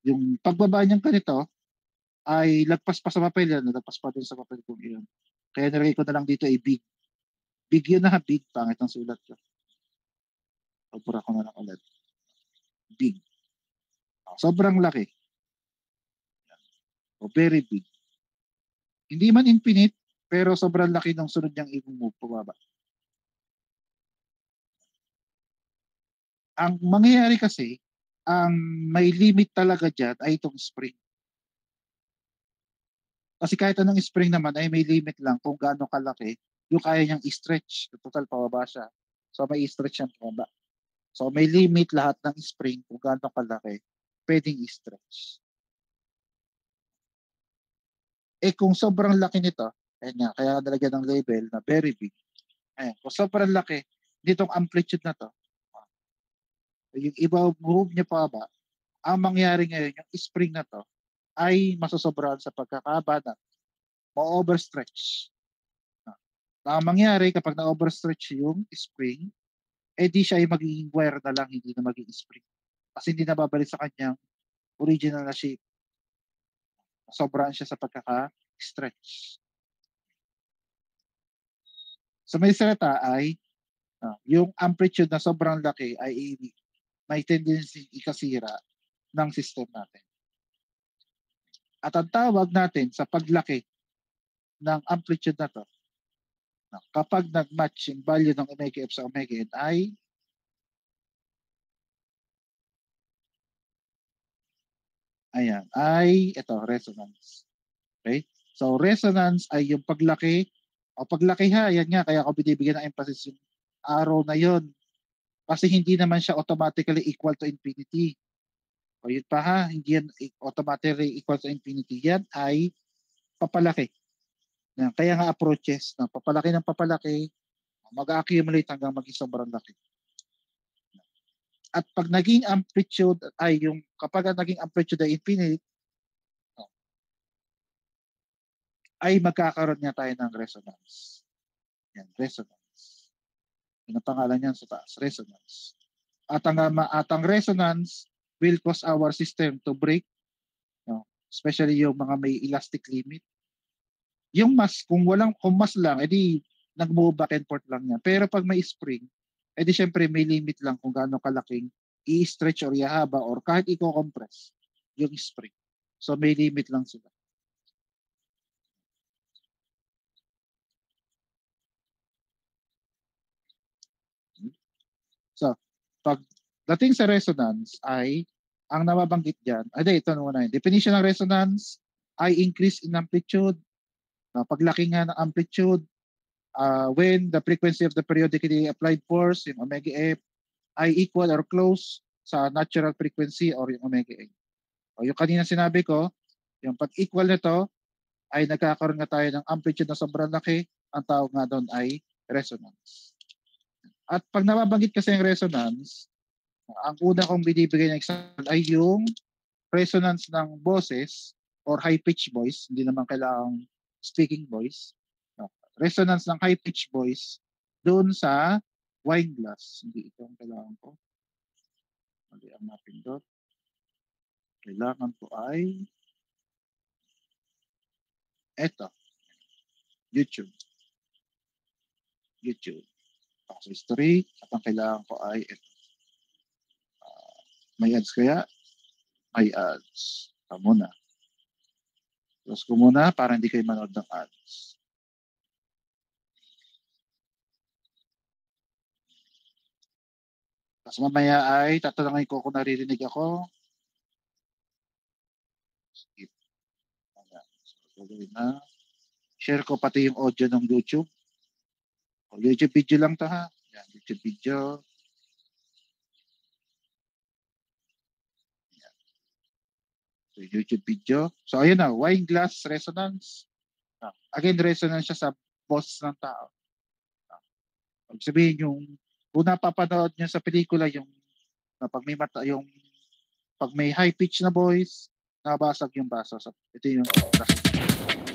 Speaker 1: yung pagbaba niyang ganito ay lagpas pa sa papel yan. Lagpas pa din sa papel kung iyon. Kaya nilagay ko na lang dito ay big. Big yun na, big. Pangit ang sulat ko. Pagpura ko na lang ulit. Big. Sobrang laki. O very big. Hindi man infinite, pero sobrang laki ng sunod niyang i-move pababa. Ang mangyayari kasi, ang may limit talaga dyan ay itong spring. Kasi kahit anong spring naman ay may limit lang kung gaano kalaki yung kaya niyang i-stretch. Total pababa siya. So may i-stretch siyang pababa. So may limit lahat ng spring kung gaano kalaki pwedeng i-stretch. Kung sobrang laki nito, ayan nga, kaya nalagyan ng label na very big. Ayan, kung sobrang laki nitong amplitude na to, yung iba move niya pa ba, ang mangyari ngayon, yung spring na to, ay masosobrahan sa pagkakaba na ma-overstretch. Ang mangyari kapag na-overstretch yung spring, di siya ay magiging wire na lang, hindi na magiging spring. Kasi hindi na babalik sa kanyang original na shape. Sobrang siya sa pagkaka-stretch. So may salita ay yung amplitude na sobrang laki ay may tendency ikasira ng system natin. At ang tawag natin sa paglaki ng amplitude na to, kapag nag-match yung value ng omega f sa omega n ay ito, resonance. Okay? So resonance ay yung paglaki, ayan nga, kaya ako binibigyan ng emphasis yung arrow na yon. Kasi hindi naman siya automatically equal to infinity. O yun pa ha, hindi yan automatically equal to infinity. Yan ay papalaki. Yan. Kaya nga approaches na papalaki ng papalaki, mag-accumulate hanggang maging sobrang laki. At pag naging amplitude ay yung, kapag naging amplitude ay infinite, ay magkakaroon nga tayo ng resonance. Yan, resonance. Yan ang pangalan niyan sa taas, resonance. At ang resonance will cause our system to break, especially yung mga may elastic limit. Yung mass, kung mass lang, edi nag-move back and forth lang yan. Pero pag may spring, edi syempre may limit lang kung gaano kalaking i-stretch or ihaba or kahit i-compress yung spring. So may limit lang sila. So, pag dating sa resonance ay ang nababanggit diyan, ito muna yun. Definition ng resonance ay increase in amplitude, paglaki nga ng amplitude, when the frequency of the periodically applied force, yung omega f, ay equal or close sa natural frequency or yung omega n. O yung kanina sinabi ko, yung pag equal nito ay nagkakaroon nga tayo ng amplitude na sobrang laki, ang tawag nga doon ay resonance. At pag nababanggit kasi yung resonance, ang una kong binibigay ng example ay yung resonance ng boses or high-pitched voice, hindi naman kailangang speaking voice. Resonance ng high-pitched voice doon sa wine glass. Hindi ito ang kailangan ko. Mali ang mapindot. Kailangan ko ay eto. YouTube. Sa history, at ang kailangan ko ay ito. May ads kaya? May ads. Muna. Close ko muna para hindi kayo manood ng ads. Tapos mamaya ay tatanungin ko kung naririnig ako. Skip. So, na. Share ko pati yung audio ng YouTube. O, YouTube video lang to ha. Yan, YouTube video. Yan. So, YouTube video. So, ayun na. Wine glass resonance. Again, resonance siya sa boses ng tao. Pag sabihin yung, kung napapanood nyo sa pelikula, yung pag may mata, yung pag may high pitch na voice, nabasag yung baso. So, ito yung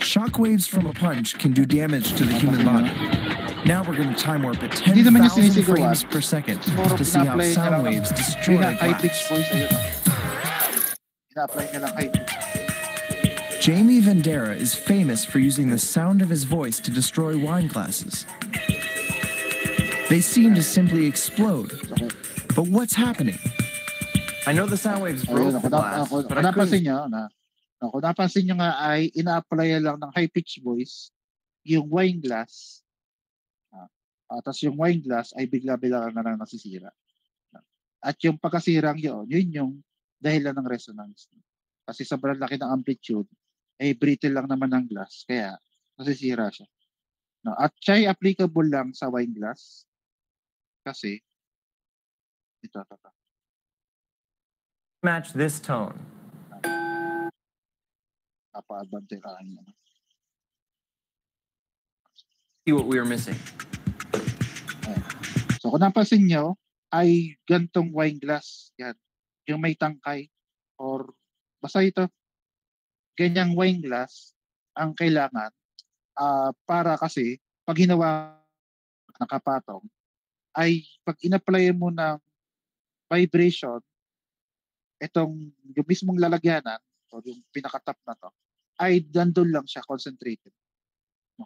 Speaker 3: shockwaves from a punch can do damage to the human body. Now we're going to time warp at 10,000 frames per second to see how sound waves destroy glass. Jamie Vendera is famous for using the sound of his voice to destroy wine glasses. They seem to simply explode. But what's happening?
Speaker 4: I know the sound waves broke the glass, but I couldn't...
Speaker 1: Kung napansin nyo nga ay ina-apply lang ng high-pitched voice yung wine glass. Tapos yung wine glass ay bigla-bigla na lang nasisira. At yung pagkasirang yun yung dahilan ng resonance. Kasi sobrang laki ng amplitude, ay brittle lang naman ng glass, kaya nasisira siya. At siya ay applicable lang sa wine glass kasi Ito.
Speaker 4: Match this tone.
Speaker 1: Papa-abante ka.
Speaker 4: See what we were missing.
Speaker 1: Ayan. So kung napansin nyo, ay gantong wine glass. Yan. Yung may tangkay. Or basta ito. Ganyang wine glass ang kailangan para kasi pag ginawa nakapatong, ay pag in-apply mo ng vibration, itong yung mismong lalagyanan, o yung pinaka-top na to, ay dandun lang siya concentrated.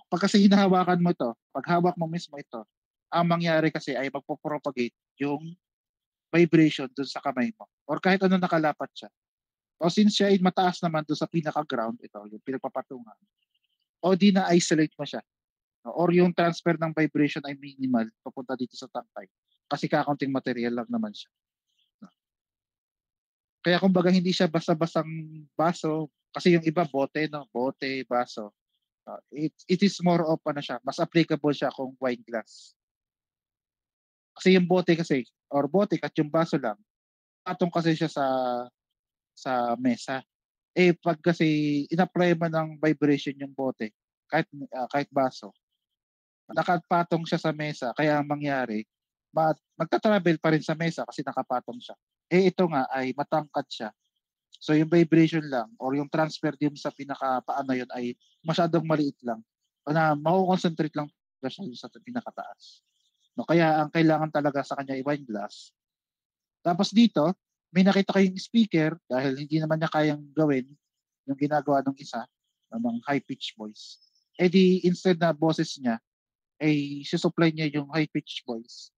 Speaker 1: Pag kasi hinahawakan mo to, pag hawak mo mismo ito, ang mangyari kasi ay magpo-propagate yung vibration dun sa kamay mo. Or kahit ano nakalapat siya. O since siya ay mataas naman dun sa pinaka-ground, ito, yung pinagpapatungan, o di na-isolate mo siya. Or yung transfer ng vibration ay minimal papunta dito sa tangkay. Kasi kakaunting material lang naman siya. Kaya kumbaga hindi siya basta-bastang baso. Kasi yung iba bote, no? Bote, baso. It is more of ano siya, mas applicable siya kung wine glass. Kasi yung bote kasi, or bote at yung baso lang, patong kasi siya sa mesa. Pag kasi in-apply mo ng vibration yung bote, kahit baso, nakapatong siya sa mesa, kaya ang mangyari, magta-travel pa rin sa mesa kasi nakapatong siya. Ito nga ay matangkad siya. So yung vibration lang or yung transfer din sa pinaka-paano yun ay masyadong maliit lang. Na mako-concentrate lang siya sa pinakataas. No, kaya ang kailangan talaga sa kanya ay wine glass. Tapos dito, may nakita kayong speaker dahil hindi naman niya kayang gawin yung ginagawa ng isa, ng high-pitch voice. Instead na boses niya, susupply niya yung high-pitch voice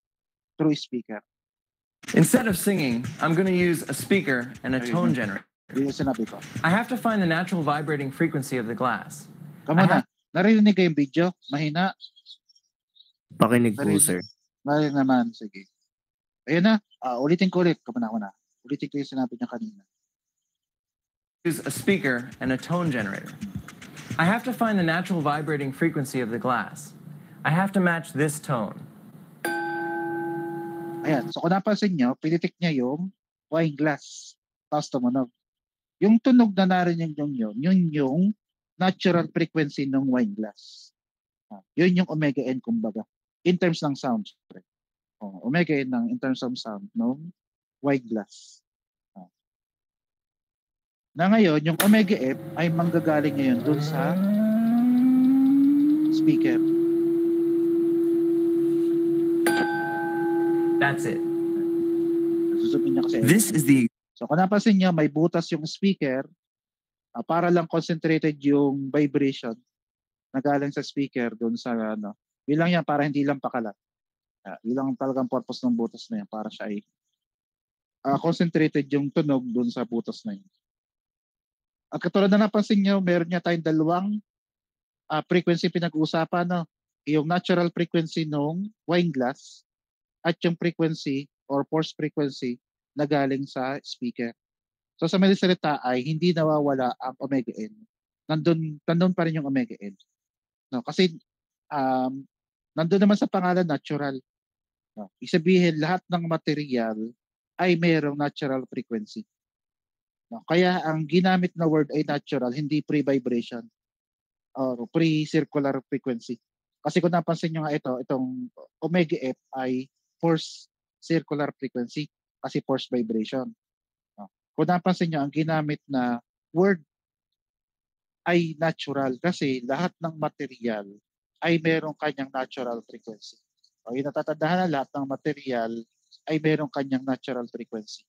Speaker 1: through speaker.
Speaker 4: Instead of singing, I'm going to use a speaker and a tone generator.
Speaker 1: I
Speaker 4: have to find the natural vibrating frequency of the glass.
Speaker 1: Come on na. Narinig ko yung video? Mahina?
Speaker 2: Pakinig po, sir.
Speaker 1: Narinig naman. Sige. Ayun na. Ulitin ko ulit. Come on na. Ulitin ko yung sinabi niya kanina.
Speaker 4: Use a speaker and a tone generator. I have to find the natural vibrating frequency of the glass. I have to match this tone.
Speaker 1: Ayan. So kung napansin nyo, pinitik niya yung wine glass. Tapos tumunog. Yung tunog na narinig nyo yun yung natural frequency ng wine glass. Yun yung omega N kumbaga. In terms ng sound. Omega N in terms of sound ng wine glass. Na ngayon, yung omega F ay manggagaling ngayon dun sa speaker.
Speaker 4: That's it.
Speaker 1: Niya kasi
Speaker 3: This is the
Speaker 1: So kung napansin niyo, may butas yung speaker para lang concentrated yung vibration na galing sa speaker doon sa ano. Yun lang yan para hindi lang pakalat. Yun lang talagang purpose ng butas na yan para siya ay concentrated yung tunog doon sa butas na yun. At katulad na napansin niyo, meron niya tayong dalawang frequency pinag-uusapan. No? Yung natural frequency ng wine glass at yung frequency or force frequency na galing sa speaker. So sa mga salita ay hindi nawawala ang omega N. Nandun pa rin yung omega N. No, kasi nandun naman sa pangalan natural. No, isabihin lahat ng material ay mayroong natural frequency. No, kaya ang ginamit na word ay natural, hindi pre-vibration or pre-circular frequency. Kasi kung napansin nyo nga itong omega F ay force circular frequency. Kasi force vibration. Kung napansin nyo, ang ginamit na word ay natural kasi lahat ng material ay merong kanyang natural frequency. Yung natatandaan na lahat ng material ay merong kanyang natural frequency.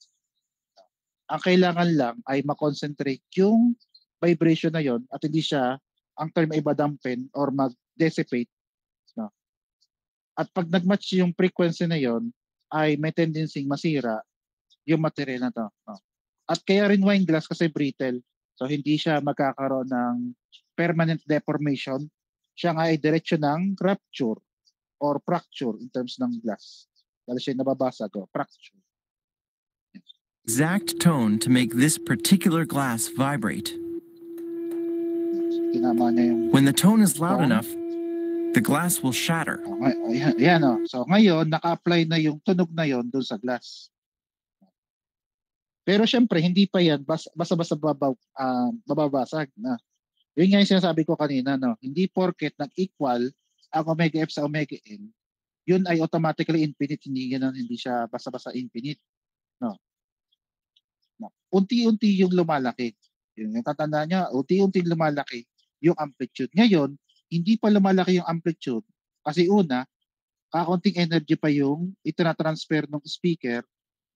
Speaker 1: Ang kailangan lang ay makonsentrate yung vibration na yon at hindi siya, ang term ay madampen or mag-dissipate. At pag nag-match yung frequency na yon, ay may tendency masira yung material na to. At kaya rin wine glass kasi brittle. So hindi siya magkakaroon ng permanent deformation. Siya nga ay diretsyo ng rupture or fracture in terms ng glass. Dahil siya nababasag, fracture.
Speaker 3: Exact tone to make this particular glass vibrate. When the tone is loud enough, the glass will shatter.
Speaker 1: Ayan. So ngayon, naka-apply na yung tunog na yon doon sa glass. Pero syempre, hindi pa yan basta-basta mababasag na. Yun nga yung sinasabi ko kanina, no? Hindi porket nag-equal ang omega F sa omega N, yun ay automatically infinite, hindi siya basta-basta infinite. No. Unti-unti yung lumalaki. Yung tatandaan niya, unti-unti lumalaki yung amplitude. Ngayon, hindi pa lumalaki yung amplitude kasi una, kakunting energy pa yung itinatransfer ng speaker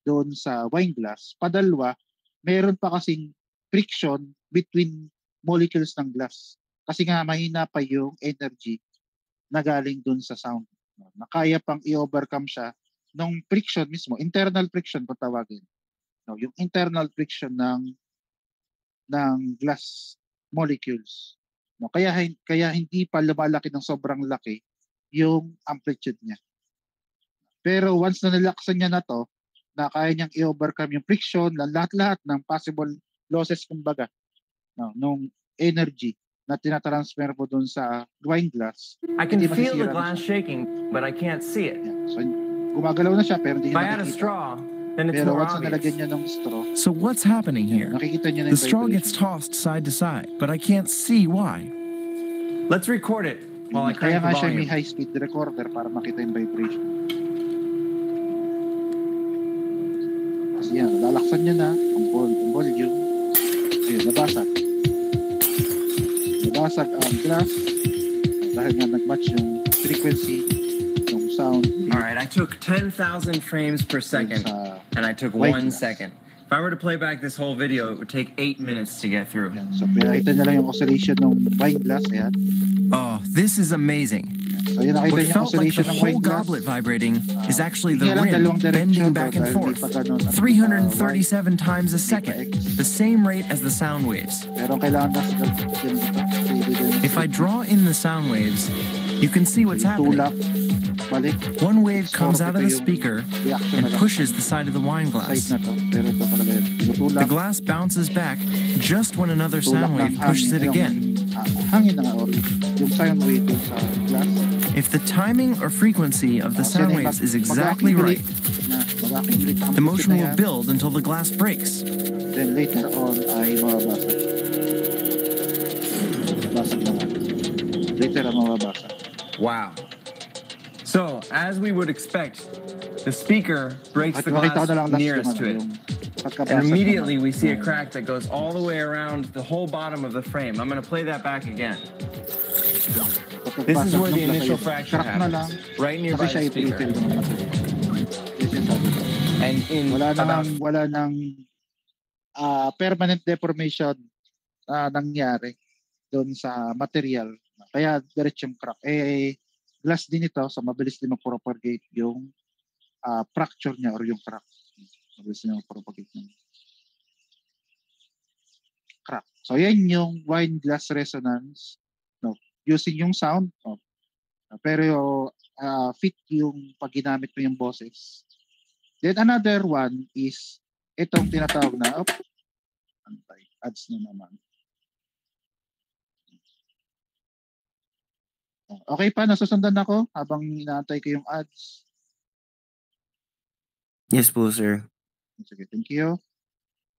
Speaker 1: doon sa wine glass. Padalwa, meron pa kasing friction between molecules ng glass. Kasi nga mahina pa yung energy na galing doon sa sound. Na kaya pang i-overcome siya ng friction mismo, internal friction kung tawagin. No, yung internal friction ng glass molecules. No, kaya hindi pa lumalaki ng sobrang laki yung amplitude niya. Pero once na nilaksan niya na to, na kaya niyang i-overcome yung friction, lahat-lahat ng possible losses kumbaga, no, nung energy na tinatransfer po doon sa wine glass.
Speaker 4: I can feel the glass shaking, but I can't see it.
Speaker 1: Yeah. So, gumagalaw na siya pero hindi
Speaker 4: If I
Speaker 1: niya
Speaker 4: had a
Speaker 1: nakikita.
Speaker 4: straw, then it's
Speaker 1: Pero
Speaker 4: more
Speaker 1: once na nalagyan
Speaker 4: obvious.
Speaker 1: niya ng straw,
Speaker 3: So what's happening here?
Speaker 1: nakikita niya na
Speaker 3: The
Speaker 1: yung
Speaker 3: straw
Speaker 1: vibration.
Speaker 3: gets tossed side to side, but I can't see why.
Speaker 4: Let's record it while I
Speaker 1: Kaya
Speaker 4: crank
Speaker 1: nga
Speaker 4: the
Speaker 1: siya may
Speaker 4: volume.
Speaker 1: high-speed recorder para makita yung vibration. Kasi yan, lalaksan niya na ang volume. Ayun, nabasag. Nabasag ang glass dahil nga nag-match yung frequency ng sound.
Speaker 4: All right, I took 10,000 frames per second, and I took
Speaker 1: wine
Speaker 4: 1
Speaker 1: glass.
Speaker 4: second. If I were to play back this whole video, it would take 8 minutes to get through.
Speaker 1: Yan. So, pinakita niya lang yung oscillation ng wine glass. Ayan.
Speaker 3: Oh, this is amazing.
Speaker 1: So, yun nakita
Speaker 3: What
Speaker 1: niya yung
Speaker 3: felt like
Speaker 1: oscillation
Speaker 3: the
Speaker 1: ng
Speaker 3: whole
Speaker 1: wine glass.
Speaker 3: goblet vibrating is actually the
Speaker 1: Hindi lang dalawang
Speaker 3: rim
Speaker 1: direction
Speaker 3: bending
Speaker 1: to
Speaker 3: back and
Speaker 1: dahil
Speaker 3: forth,
Speaker 1: hindi pa ganun,
Speaker 3: 337 times a
Speaker 1: hindi pa
Speaker 3: second,
Speaker 1: X.
Speaker 3: the same rate as the sound waves.
Speaker 1: Pero kailangan kasi
Speaker 3: If I draw in the sound waves, you can see what's happening.
Speaker 1: tulak, balik,
Speaker 3: One wave comes out of the speaker
Speaker 1: reaction
Speaker 3: and
Speaker 1: na lang.
Speaker 3: pushes the side of the wine
Speaker 1: Side
Speaker 3: glass.
Speaker 1: na to. Pero ito talaga yun. Tinutulak,
Speaker 3: The glass bounces back just when another
Speaker 1: tulak
Speaker 3: sound
Speaker 1: ng
Speaker 3: wave pushes it
Speaker 1: hangin,
Speaker 3: again.
Speaker 1: hangin na nga or yung sound wave dun sa glass.
Speaker 3: If the timing or frequency of the sound waves is exactly right, the motion will build until the glass breaks.
Speaker 1: Then later on ay mababasag. Basag na nga. Later ang mababasag.
Speaker 4: Wow. So, as we would expect, the speaker breaks
Speaker 1: At
Speaker 4: the
Speaker 1: makita ko na
Speaker 4: glass
Speaker 1: lang last
Speaker 4: nearest to it.
Speaker 1: yung pagkabasag
Speaker 4: And immediately
Speaker 1: naman.
Speaker 4: we see a crack that goes all the way around the whole bottom of the frame. I'm going to play that back again. This is
Speaker 1: Pagkabasag
Speaker 4: where the
Speaker 1: ng
Speaker 4: initial
Speaker 1: glass,
Speaker 4: fracture
Speaker 1: crack na lang.
Speaker 4: happens, right
Speaker 1: Kasi
Speaker 4: nearby
Speaker 1: siya
Speaker 4: the speaker.
Speaker 1: ipitil ng natin. Yes, yes, sabi ko.
Speaker 4: And in about
Speaker 1: Wala nang permanent deformation nangyari doon sa material. Kaya diretsong crack. Glass din ito, so mabilis din mag-propagate yung fracture niya or yung crack. Mabilis din mag-propagate ng crack. So yan yung wine glass resonance, no, using yung sound. No, pero fit yung pag ginamit mo yung boses. Then another one is itong tinatawag na ads na naman. Okay pa, nasusundan ako habang inaantay ko yung ads.
Speaker 2: Yes po, sir.
Speaker 1: Sige, thank you.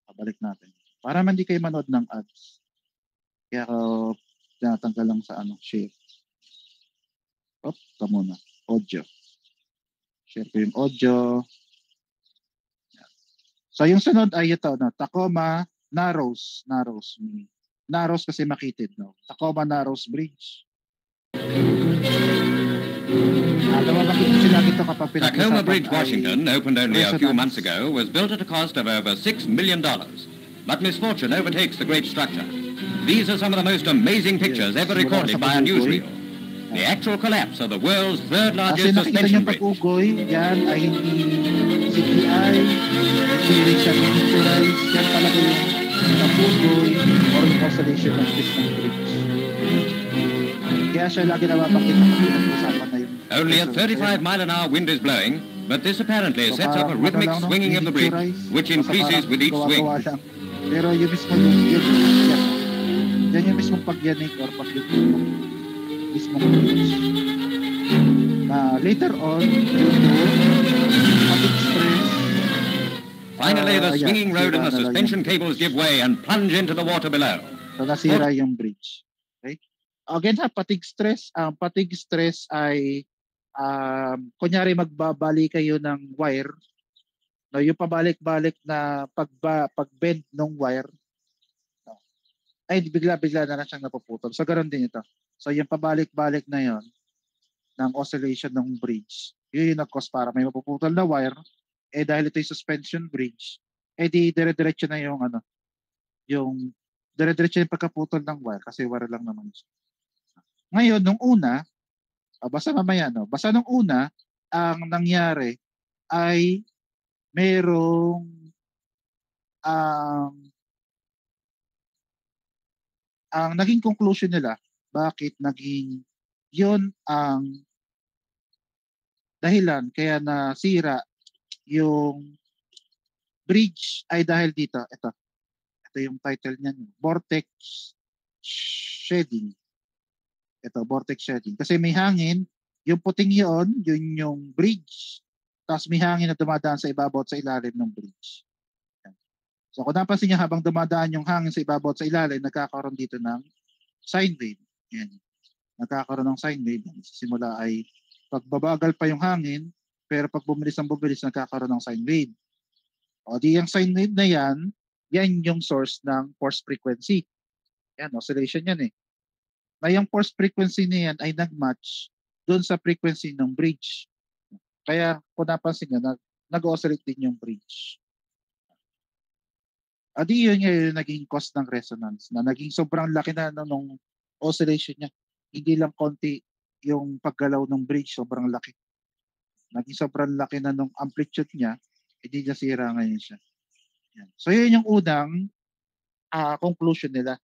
Speaker 1: Pabalik natin. Para man di kayo manood ng ads. Kaya ako tinatanggal lang sa share. Ito muna. Audio. Share ko yung audio. So yung sunod ay ito, no? Tacoma Narrows. Narrows kasi makitid, no? Tacoma Narrows Bridge.
Speaker 5: Tacoma Bridge, Washington, opened only a few months ago, was built at a cost of over $6 million. But misfortune overtakes the great structure. These are some of the most amazing pictures ever recorded by a newsreel. The actual collapse of the world's third
Speaker 1: Kasi
Speaker 5: largest
Speaker 1: nakita
Speaker 5: suspension
Speaker 1: niyo
Speaker 5: bridge.
Speaker 1: pag-ugoy, yan ay hindi CGI, hindi rin siya miniaturize, yan talaga yung pag-ugoy or yung constellation ng Christmas Bridge. Kaya siya lagi nababanggit na pinag-usapan na yung...
Speaker 5: Only a 35-mile-an-hour wind is blowing, but this apparently
Speaker 1: So,
Speaker 5: sets up a
Speaker 1: parang
Speaker 5: rhythmic
Speaker 1: ano lang, no?
Speaker 5: swinging of the bridge,
Speaker 1: Miniaturize,
Speaker 5: which
Speaker 1: basta
Speaker 5: increases
Speaker 1: parang
Speaker 5: with each swing.
Speaker 1: gawa-gawa lang. Pero yung mismo yan yung mismong pagyanig or pagyunog ng mismong bridge. Na later on, due to traffic stress,
Speaker 5: Finally, the
Speaker 1: yeah,
Speaker 5: swinging road and the
Speaker 1: nasira na lang
Speaker 5: suspension
Speaker 1: yung
Speaker 5: cables
Speaker 1: bridge.
Speaker 5: give way and plunge into the water below.
Speaker 1: So nasira yung bridge. Okay? Again ha, fatigue stress. Ang fatigue stress ay kunyari magbabali kayo ng wire, no, yung pabalik-balik na pag-bend ng wire, no, ay bigla-bigla na lang siyang napuputol. So ganoon din ito. So yung pabalik-balik na yon ng oscillation ng bridge, yun yung nag-cause para may mapuputol na wire, dahil ito yung suspension bridge, di dire-diretso na yung yung dire-diretso yung pagkaputol ng wire kasi wire lang naman siya. Ngayon, nung una, basta mamaya, no? Basta nung una, ang nangyari ay merong ang naging conclusion nila, bakit naging yun ang dahilan kaya nasira yung bridge ay dahil dito. Ito yung title niyan, vortex shedding. Ito, vortex shedding. Kasi may hangin, yung puting yun yung bridge. Tapos may hangin na dumadaan sa ibabaw at sa ilalim ng bridge. So kung napansin niyo, habang dumadaan yung hangin sa ibabaw at sa ilalim, nagkakaroon dito ng sine wave. Yan. Nagkakaroon ng sine wave. Simula ay pagbabagal pa yung hangin, pero pag bumilis ang bumilis, nagkakaroon ng sine wave. O di yung sine wave na yan yung source ng force frequency. Yan, oscillation yan eh. Na yung force frequency na yan ay nag-match doon sa frequency ng bridge. Kaya kung napansin nyo, nag-oscillate din yung bridge. Adi yun yung naging cause ng resonance na naging sobrang laki na nung oscillation niya. Hindi lang konti yung paggalaw ng bridge, sobrang laki. Naging sobrang laki na nung amplitude niya, hindi nasira ngayon siya. Yan. So yun yung unang conclusion nila.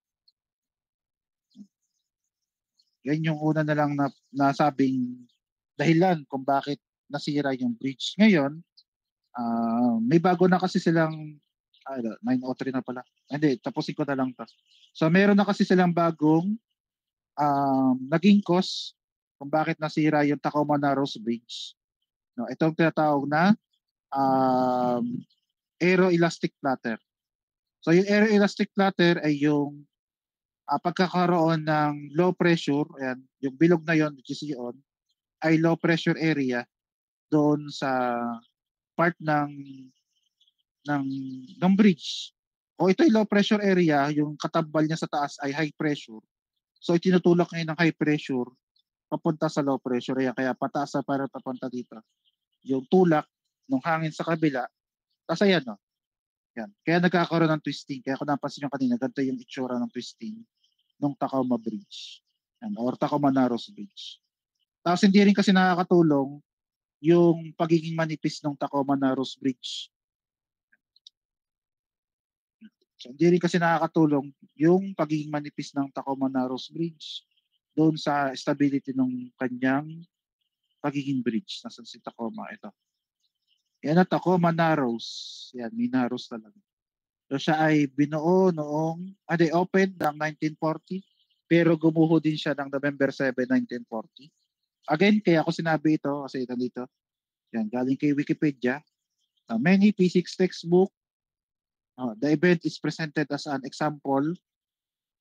Speaker 1: Yan yung una na lang na nasabing dahilan kung bakit nasira yung bridge. Ngayon, may bago na kasi silang 903 na pala. Hindi, tapusin ko na lang to. So meron na kasi silang bagong naging cause kung bakit nasira yung Tacoma Narrows Bridge. No, itong tinatawag na aeroelastic platter. So yung aeroelastic platter ay yung pagkakaroon ng low pressure, ayan, yung bilog na yon which is yun, ay low pressure area doon sa part ng bridge. O ito ay low pressure area, yung katambal niya sa taas ay high pressure. So itinutulak ngayon ng high pressure papunta sa low pressure area, kaya pataas na para papunta dito. Yung tulak ng hangin sa kabila, tapos ayan, no? Yan. Kaya nagkakaroon ng twisting. Kaya kung napansin nyo kanina, ganito yung itsura ng twisting ng Tacoma Bridge. Yan, or Tacoma Narrows Bridge. Tapos hindi rin kasi nakakatulong yung pagiging manipis ng Tacoma Narrows Bridge. So, hindi rin kasi nakakatulong yung pagiging manipis ng Tacoma Narrows Bridge doon sa stability ng kanyang pagiging bridge. Nasaan si Tacoma? Ito. Yan na Tacoma Narrows. Yan, may narrows talaga. So siya ay binuo noong, opened ng 1940, pero gumuho din siya ng November 7, 1940. Again, kaya ako sinabi ito, kasi ito dito, yan, galing kay Wikipedia. Many physics textbook, the event is presented as an example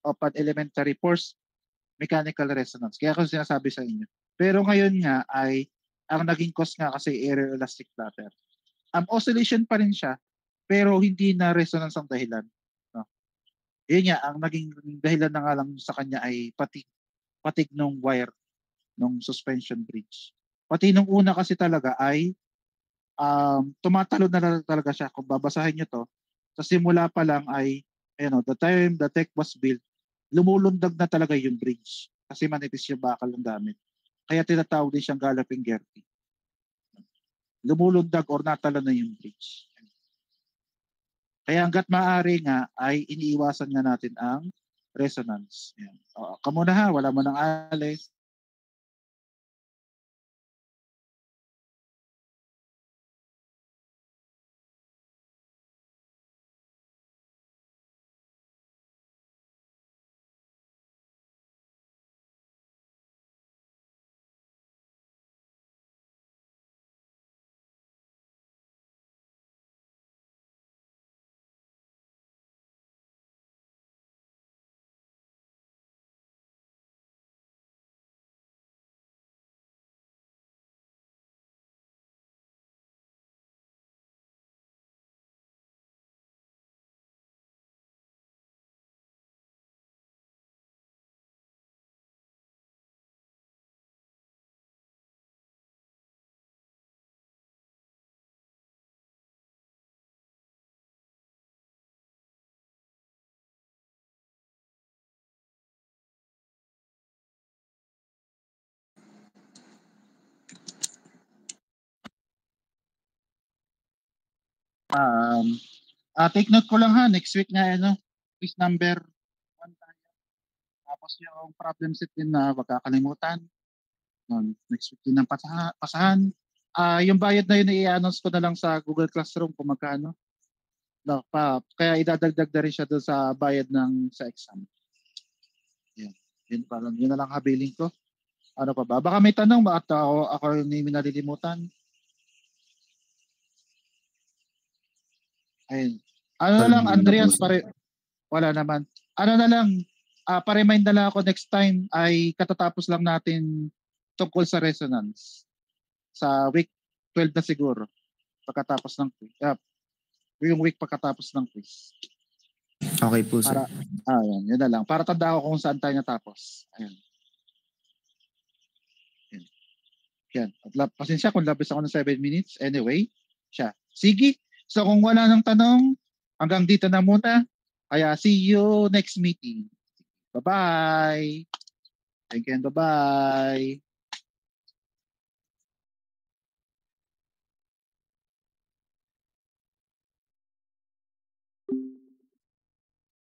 Speaker 1: of an elementary force mechanical resonance. Kaya ako sinasabi sa inyo. Pero ngayon nga ay, ang naging cause nga kasi aeroelastic platter. Oscillation pa rin siya, pero hindi na resonance ang dahilan. No? Yun nga, ang naging dahilan na nga lang sa kanya ay patig ng wire ng suspension bridge. Pati nung una kasi talaga ay tumatalo na talaga siya. Kung babasahin nyo to, sa simula pa lang ay, the time the tech was built, lumulundag na talaga yung bridge kasi manipis yung bakal ng gamit. Kaya tinatawag din siyang galloping gertie. Lumulundag or natalo na yung bridge. Kaya hanggat maaari nga ay iniiwasan nga natin ang resonance. Yan. Kamo na ha, wala mo nang alis. Take note ko lang ha, next week nga quiz number 1 tayo. Tapos yung problem set din na wag kakalimutan. Next week din ng pasahan. Yung bayad na yun i-announce ko na lang sa Google Classroom kung magkano. Kaya idadagdag na rin siya doon sa bayad sa exam. Yan. Yun na lang habiling ko. Ano pa ba? Baka may tanong ba at ako yung nalilimutan? Ayun. Ano na lang, Andreas, wala naman. Ano na lang, pa-remind na lang ako next time ay katatapos lang natin tungkol sa resonance. Sa week 12 na siguro. Pagkatapos ng quiz. Yung week pagkatapos ng quiz.
Speaker 2: Okay po, sir.
Speaker 1: Yun na lang. Para tanda ko kung saan tayo natapos. Ayun. Yan. Pasensya kung labis ako ng 7 minutes. Anyway, siya. Sige. So kung wala nang tanong, hanggang dito na muna. Kaya see you next meeting. Bye-bye. Thank you and bye-bye.